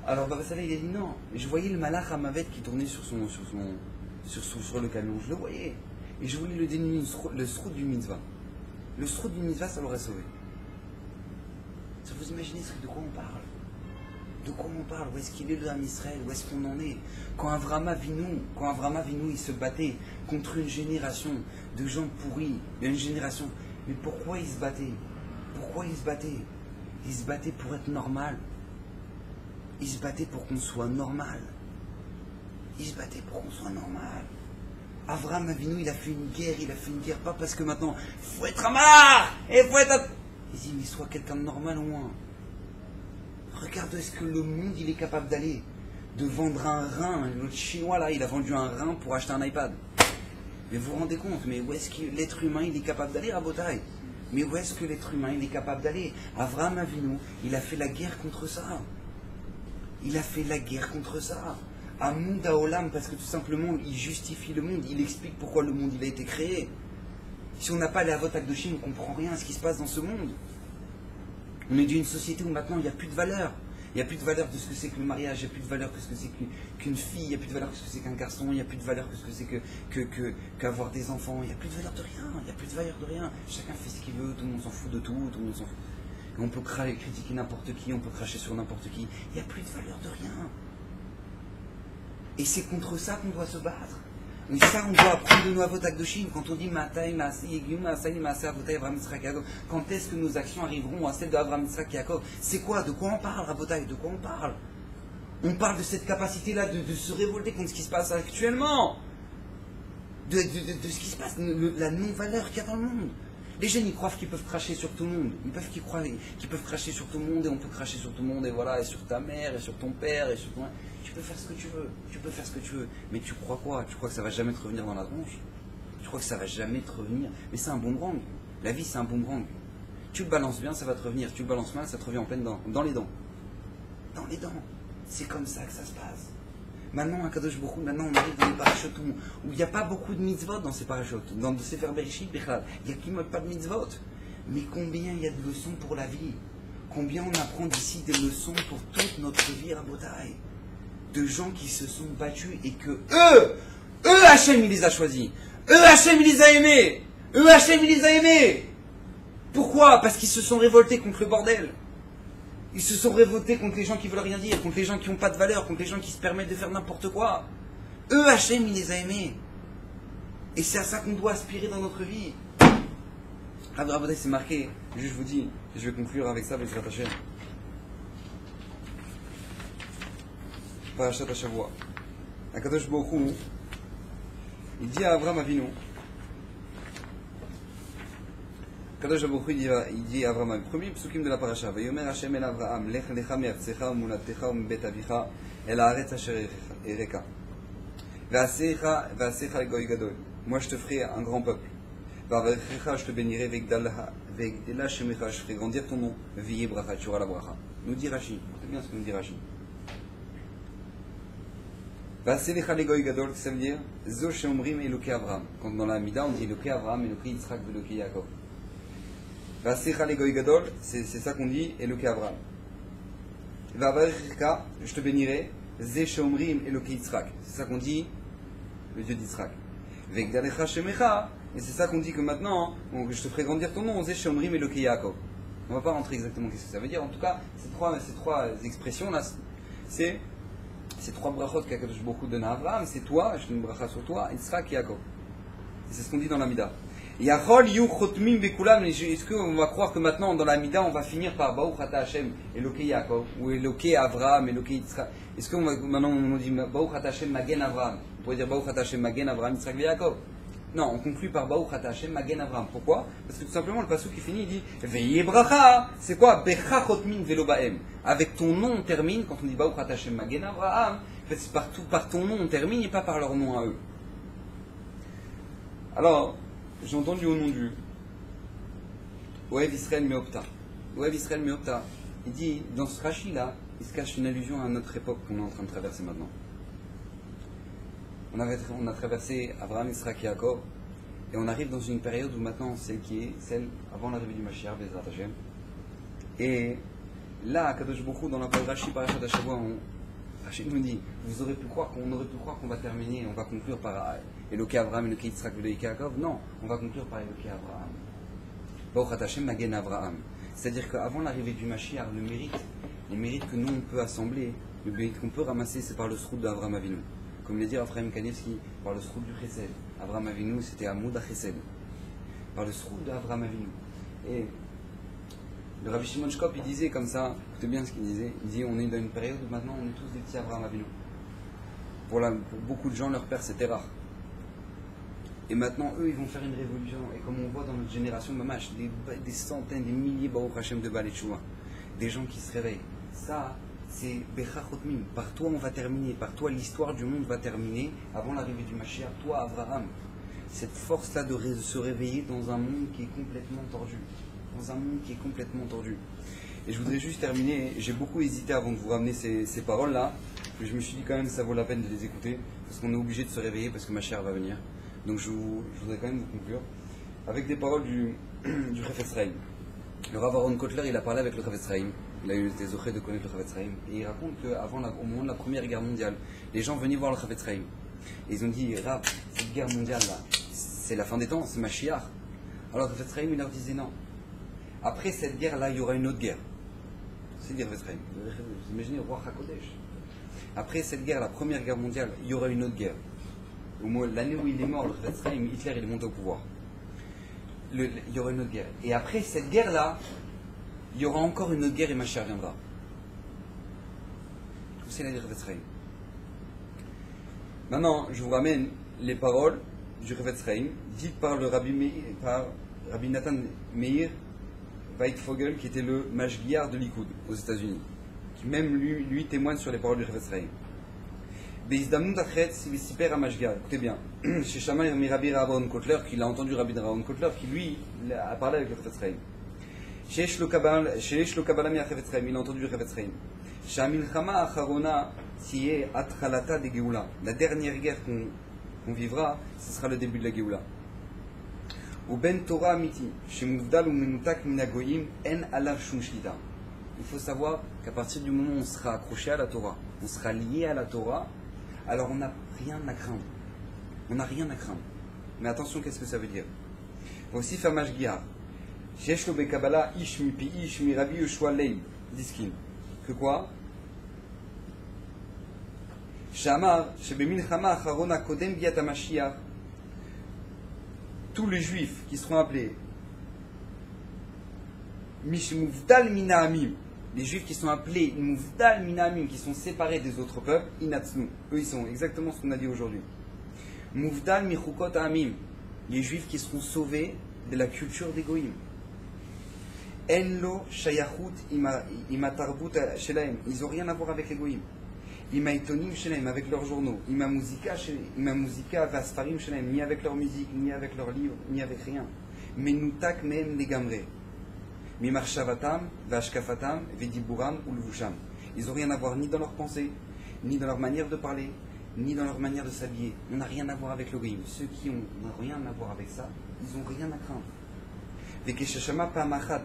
Alors Baba Saleh il a dit non, mais je voyais le malach Hamavet qui tournait sur le camion, je le voyais. Et je voulais le dénouer, le sroud du mitzvah. Le sroud du mitzvah, ça l'aurait sauvé. Ça vous imaginez de quoi on parle? De quoi on parle? Où est-ce qu'il est le Ham Israël? Où est-ce qu'on en est? Quand Avraham Avinu, il se battait contre une génération de gens pourris, une génération. Mais pourquoi il se battait? Pourquoi il se battait? Il se battait pour être normal. Il se battait pour qu'on soit normal. Il se battait pour qu'on soit normal. Avraham Avinu, il a fait une guerre, pas parce que maintenant, il faut être amar, et faut être... Il dit, mais sois quelqu'un de normal au moins. Regarde où est-ce que le monde, il est capable d'aller. De vendre un rein. L'autre chinois, là, il a vendu un rein pour acheter un iPad. Mais vous vous rendez compte, mais où est-ce que l'être humain, il est capable d'aller, Rabotai? Mais où est-ce que l'être humain, il est capable d'aller? Avraham Avinu, il a fait la guerre contre ça. Il a fait la guerre contre ça. Amoud Haolam, parce que tout simplement, il justifie le monde. Il explique pourquoi le monde il a été créé. Si on n'a pas les Avot Akdoshim, on ne comprend rien à ce qui se passe dans ce monde. On est d'une société où maintenant, il n'y a plus de valeur. Il n'y a plus de valeur de ce que c'est que le mariage. Il n'y a plus de valeur de ce que c'est qu'une fille. Il n'y a plus de valeur de ce que c'est qu'un garçon. Il n'y a plus de valeur de ce que c'est qu'avoir des enfants. Il n'y a plus de valeur de rien. Il n'y a plus de valeur de rien. Chacun fait ce qu'il veut. Tout le monde s'en fout de tout. Tout le monde s'en fout. On peut critiquer n'importe qui, on peut cracher sur n'importe qui. Il n'y a plus de valeur de rien. Et c'est contre ça qu'on doit se battre. Mais ça, on doit apprendre de nos Avot Akdoshim. Quand on dit quand est-ce que nos actions arriveront à celles d'Avraham, Yitzhak, Yaakov? C'est quoi? De quoi on parle, Rabotai? De quoi on parle? On parle de cette capacité-là de se révolter contre ce qui se passe actuellement. De ce qui se passe, la non-valeur qu'il y a dans le monde. Les jeunes, ils croient qu'ils peuvent cracher sur tout le monde. Ils croient qu'ils peuvent cracher sur tout le monde et on peut cracher sur tout le monde et voilà, et sur ta mère, et sur ton père, et sur ton... Tu peux faire ce que tu veux, Mais tu crois quoi? Tu crois que ça va jamais te revenir dans la tronche? Tu crois que ça va jamais te revenir? Mais c'est un boomerang. La vie, c'est un boomerang. Tu le balances bien, ça va te revenir. Tu le balances mal, ça te revient en pleine dent. Dans les dents. Dans les dents. C'est comme ça que ça se passe. Maintenant, à Kadosh Baruch Hu, maintenant on arrive dans les parachutes où il n'y a pas beaucoup de mitzvot dans ces parachutes. Dans ces Sefer Bereshit, il n'y a qui pas de mitzvot. Mais combien il y a de leçons pour la vie? Combien on apprend d'ici des leçons pour toute notre vie à Botaï? De gens qui se sont battus et que eux, Hachem, il les a choisis. Eux, Hachem, il les a aimés. Eux, Hachem, il les a aimés. Pourquoi? Parce qu'ils se sont révoltés contre le bordel. Ils se sont révoltés contre les gens qui veulent rien dire, contre les gens qui n'ont pas de valeur, contre les gens qui se permettent de faire n'importe quoi. Eux, Hachem, il les a aimés. Et c'est à ça qu'on doit aspirer dans notre vie. Rabbi, c'est marqué. Je vous dis, je vais conclure avec ça, Bezrat Hashem. Parashat Hashavua. Akadosh Baruch Hu, il dit à Avraham Avinu, Kadosh Baruch Hu, il dit à Avraham, le premier psukim de la parasha, Vayomer Hashem el Avraham, lech lecha me'artzecha u'molatecha u'mbet avicha el haaretz asher ereka. Ve'asecha legoy gadol. Moi je te ferai un grand peuple. Ve'averecha, je te bénirai, ve'gdela shemecha, je ferai grandir ton nom, ve'yeh bracha, tu auras la bracha. Nous dit Rashi, c'est bien ce que nous dit Rashi. Ve'asecha legoy gadol, ça veut dire, zo sheomrim Elokei Avraham. Quand dans la Amida on dit Elokei Avraham, Elokei Yitzchak, Elokei Yaakov. Vasecha legoy gadol, c'est ça qu'on dit, Elokei Avraham. Vavarika, je te bénirai, Ze sheomrim Elokei Yitzchak, c'est ça qu'on dit, le Dieu d'Yitzchak. Vegdalecha shemecha, et c'est ça qu'on dit que maintenant, je te ferai grandir ton nom, Ze sheomrim Elokei Yaakov. On ne va pas rentrer exactement qu'est-ce que ça veut dire. En tout cas, ces trois expressions là, c'est ces trois brachot qu'Akadosh Baruch Hu donne à Avraham, c'est toi, je te donne une bracha sur toi, Yitzchak et Yaakov. Et c'est ce qu'on dit dans la Mida. Est-ce qu'on va croire que maintenant dans la Mida on va finir par Baruch Ata Hashem Elokei Yaakov ou Elokei Avraham, Elokei Yitzchak? Est-ce que maintenant on dit Baruch Ata Hashem Magen Avraham? On pourrait dire Baruch Ata Hashem Magen Avraham, Yitzchak et Yaakov. Non, on conclut par Baruch Ata Hashem Magen Avraham. Pourquoi? Parce que tout simplement le pasuk qui finit il dit Ve'yeh bracha. C'est quoi? Becha chotmin velo baem. Avec ton nom on termine. Quand on dit Baruch Ata Hashem Magen Avraham, c'est par ton nom on termine et pas par leur nom à eux. Alors j'ai entendu au nom du Oev Israël Meopta. Oev Israël Meopta, il dit, dans ce Rashi là, il se cache une allusion à notre époque qu'on est en train de traverser maintenant. On a traversé Abraham, Yitzchak et Yaakov, et on arrive dans une période où maintenant, celle avant l'arrivée du Mashiach, Bezrat Hashem. Et là, Kadosh Baruch Hu, dans la Rashi Parashat Hashavua, Rachid nous dit, on aurait pu croire qu'on va terminer, on va conclure par Elokei Avraham, Elokei Yitzchak, Elokei Yaakov. Non, on va conclure par Elokei Avraham. Baruch Ata Hashem Magen Avraham. C'est-à-dire qu'avant l'arrivée du Mashiach, les mérites que nous on peut assembler, le mérite qu'on peut ramasser, c'est par le sroud d'Avraham Avinu. Comme l'a dit Raphaël Kanevski, par le sroud du Chesed. Avraham Avinu, c'était Amoud HaChesed. Par le sroud d'Avraham Avinu. Et le Rabbi Shimon Shkop, il disait comme ça, écoutez bien ce qu'il disait, il dit on est dans une période où maintenant on est tous des petits Avraham Avinu. Pour beaucoup de gens, leur père c'était rare. Et maintenant, eux, ils vont faire une révolution. Et comme on voit dans notre génération, mamash, des centaines, des milliers Baruch Hashem de Baal et Teshuvah. Des gens qui se réveillent. Ça, c'est Becha Chotmim. Par toi, on va terminer. Par toi, l'histoire du monde va terminer avant l'arrivée du Mashiach. Toi, Avraham. Cette force-là de se réveiller dans un monde qui est complètement tordu. Dans un monde qui est complètement tordu. Et je voudrais juste terminer. J'ai beaucoup hésité avant de vous ramener ces paroles-là. Mais je me suis dit quand même que ça vaut la peine de les écouter. Parce qu'on est obligé de se réveiller parce que Mashiach va venir. Donc je voudrais quand même vous conclure avec des paroles du Chafetz Chaim. Le Rav Aaron Kotler, il a parlé avec le Chafetz Chaim. Il a eu des zochés de connaître le Chafetz Chaim. Et il raconte qu'au moment de la Première Guerre mondiale, les gens venaient voir le Chafetz Chaim. Et ils ont dit, Rav, cette guerre mondiale là, c'est la fin des temps, c'est Mashiach. Alors le Chafetz Chaim, il leur disait non. Après cette guerre là, il y aura une autre guerre. C'est le Chafetz Chaim. Vous imaginez le roi HaKodesh. Après cette guerre, la Première Guerre mondiale, il y aura une autre guerre. L'année où il est mort, le Chafetz Chaim, Hitler il est monté au pouvoir. Il y aura une autre guerre. Et après cette guerre-là, il y aura encore une autre guerre et Mashiach viendra. c'est la Chafetz Chaim. Maintenant, je vous ramène les paroles du Chafetz Chaim, dites par le Rabbi Nathan Meir Weitfogel, qui était le mashgiach de Likoud aux États-Unis, qui même lui témoigne sur les paroles du Chafetz Chaim. Beizdamout achetz v'siper hamashgiach. Écoutez bien, chez Shama Rabbi Aaron Kotler, qu'il a entendu Rabbi Aaron Kotler, qui lui a parlé avec le Chafetz Chaim. Sheyesh lo kabbalah mi Chafetz Chaim, il a entendu le Chafetz Chaim. Shamilchama acharona tiyeh atchalata de Geoula. La dernière guerre qu'on vivra, ce sera le début de la Geoula. Ou ben Torah amiti, shemuvdal ou menutak minagoyim en alav shum shlita. Il faut savoir qu'à partir du moment où on sera accroché à la Torah, on sera lié à la Torah, alors on n'a rien à craindre. On n'a rien à craindre. Mais attention, qu'est-ce que ça veut dire? Voici Famash Giyar. Sheyesh lo bekabbalah ish mi pi ish mi Rabbi Yoshua Leib diskin. Que quoi? Shamar shebemilchama acharona kodem biat hamashiach. Tous les juifs qui seront appelés Mishmuvdal Minaamim, les juifs qui sont appelés Muvdal Minaamim, qui sont séparés des autres peuples, Inatsnu, eux ils sont exactement ce qu'on a dit aujourd'hui. Muvdal Michukot Amim, les juifs qui seront sauvés de la culture des Goïm. Enlo Shayachut Imatarbut Shelaim, ils n'ont rien à voir avec les Goïm. Imaitonim Shelaim, avec leurs journaux. Imamuzika Vasfarim Shelaim, ni avec leur musique, ni avec leurs livres, ni avec rien. Menutak Mehem Legamre. Mimarshavatam, Vashkafatam, Vediburam ou Levusham. Ils n'ont rien à voir ni dans leurs pensées, ni dans leur manière de parler, ni dans leur manière de s'habiller. On n'a rien à voir avec le Goïm. Ceux qui n'ont rien à voir avec ça, ils n'ont rien à craindre. Vekeshashama Pamachat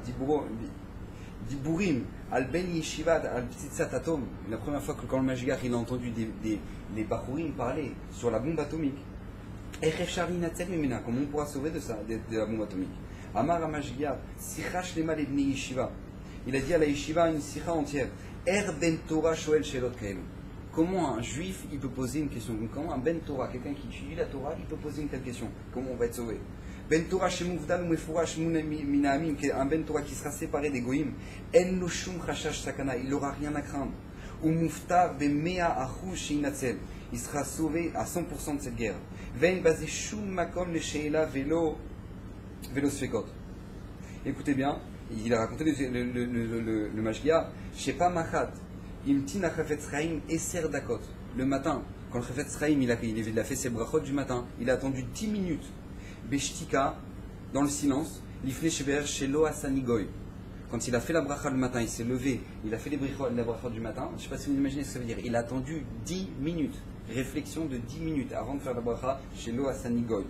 Diburim al ben yeshivat al ptitzat atom. La première fois que quand le mashgiach il a entendu les bachurim parler sur la bombe atomique, comment on pourra sauver de ça, de la bombe atomique? Amar hamashgiach sicha shlema lebnei yeshiva. Il a dit à la yeshiva une sicha entière. Ben Torah shoel shelot kaelu. Comment un juif il peut poser une question? Comment un ben Torah, quelqu'un qui étudie la Torah, il peut poser une telle question? Comment on va être sauvé? Ben Torah shemuvdal umefurash minaamim, un ben Torah qui sera séparé des goïm, en lo shum chashash sakana, il n'aura rien à craindre. Ou muftar bemea achou sheinatzel, il sera sauvé à 100% de cette guerre. Vein basé shum makom le sheila velo sfekot. Écoutez bien, il a raconté le mashgiach, shepa machat imtin achafetz chaim eser dakot. Le matin, quand le chafetz chaim il a fait ses brachot du matin, il a attendu 10 minutes. Beshtika, dans le silence, l'ifne sheber shelo asanigoy. Quand il a fait la bracha le matin, il s'est levé, il a fait la bracha du matin. Je ne sais pas si vous imaginez ce que ça veut dire. Il a attendu 10 minutes, réflexion de 10 minutes avant de faire la bracha shelo asanigoy.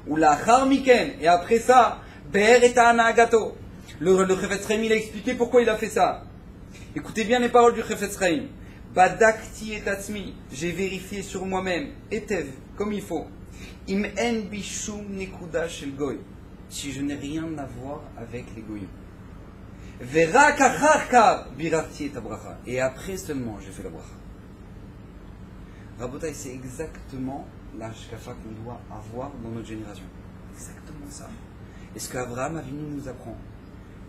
Ou la charmiken, et après ça, ber et anagato. Le Chafetz Chaim il a expliqué pourquoi il a fait ça. Écoutez bien les paroles du Chafetz Chaim. Badakti et atzmi, j'ai vérifié sur moi-même, etev, comme il faut. Im en bishum nekuda shel goy. Si je n'ai rien à voir avec les goyim. Verak acharkar birarti et abracha. Et après seulement, j'ai fait la bracha. Rabotai, c'est exactement la shkafa qu'on doit avoir dans notre génération. Exactement ça. Et ce qu'Abraham Avinu nous apprend.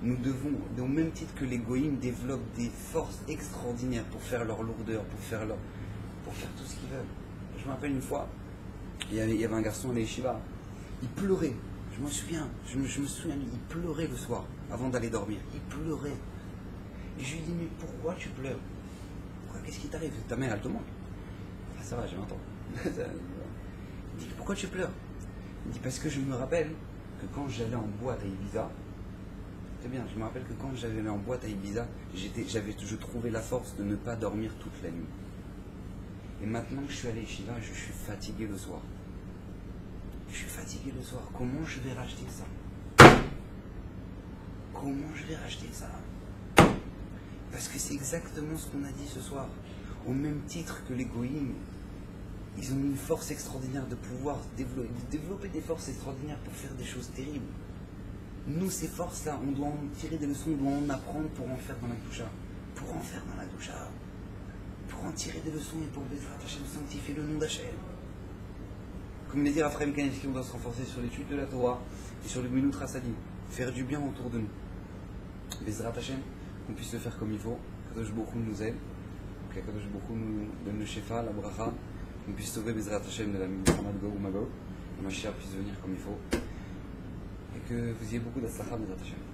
Nous devons, au même titre que les goyim développent des forces extraordinaires pour faire leur lourdeur, pour faire tout ce qu'ils veulent. Je me rappelle une fois, il y avait un garçon à l'Yeshiva, il pleurait, je m'en souviens, je me souviens, il pleurait le soir, avant d'aller dormir, il pleurait. Et je lui dis, mais pourquoi tu pleures? Qu'est-ce qui t'arrive? Ta mère, elle te manque. Ah, ça va, j'ai 20 ans. Il dit, pourquoi tu pleures? Il dit, parce que je me rappelle que quand j'allais en boîte à Ibiza, c'est bien, je me rappelle que quand j'allais en boîte à Ibiza, je trouvais la force de ne pas dormir toute la nuit. Et maintenant que je suis allé Yeshiva, je suis fatigué le soir. Je suis fatigué le soir. Comment je vais racheter ça? Comment je vais racheter ça? Parce que c'est exactement ce qu'on a dit ce soir. Au même titre que les goïms, ils ont une force extraordinaire de pouvoir développer des forces extraordinaires pour faire des choses terribles. Nous, ces forces-là, on doit en tirer des leçons, on doit en apprendre pour en faire dans la doucha. Pour en faire dans la doucha. Pour en tirer des leçons et pour Bezrat Hashem sanctifier le nom d'Hachem. Comme il dit Raphaël Kanevski, on doit se renforcer sur l'étude de la Torah et sur le Gmilut Rassadim. Faire du bien autour de nous. Bezrat Hashem, qu'on puisse le faire comme il faut. Kadosh Baruch Hu nous aide. qu'Akadosh Baruch Hu nous donne le Shefa, la Bracha, qu'on puisse sauver Bezrat Hashem de la Milchama de Gog ou Magog, que Mashiach puisse venir comme il faut, et que vous ayez beaucoup d'Atzlacha Bezrat Hashem.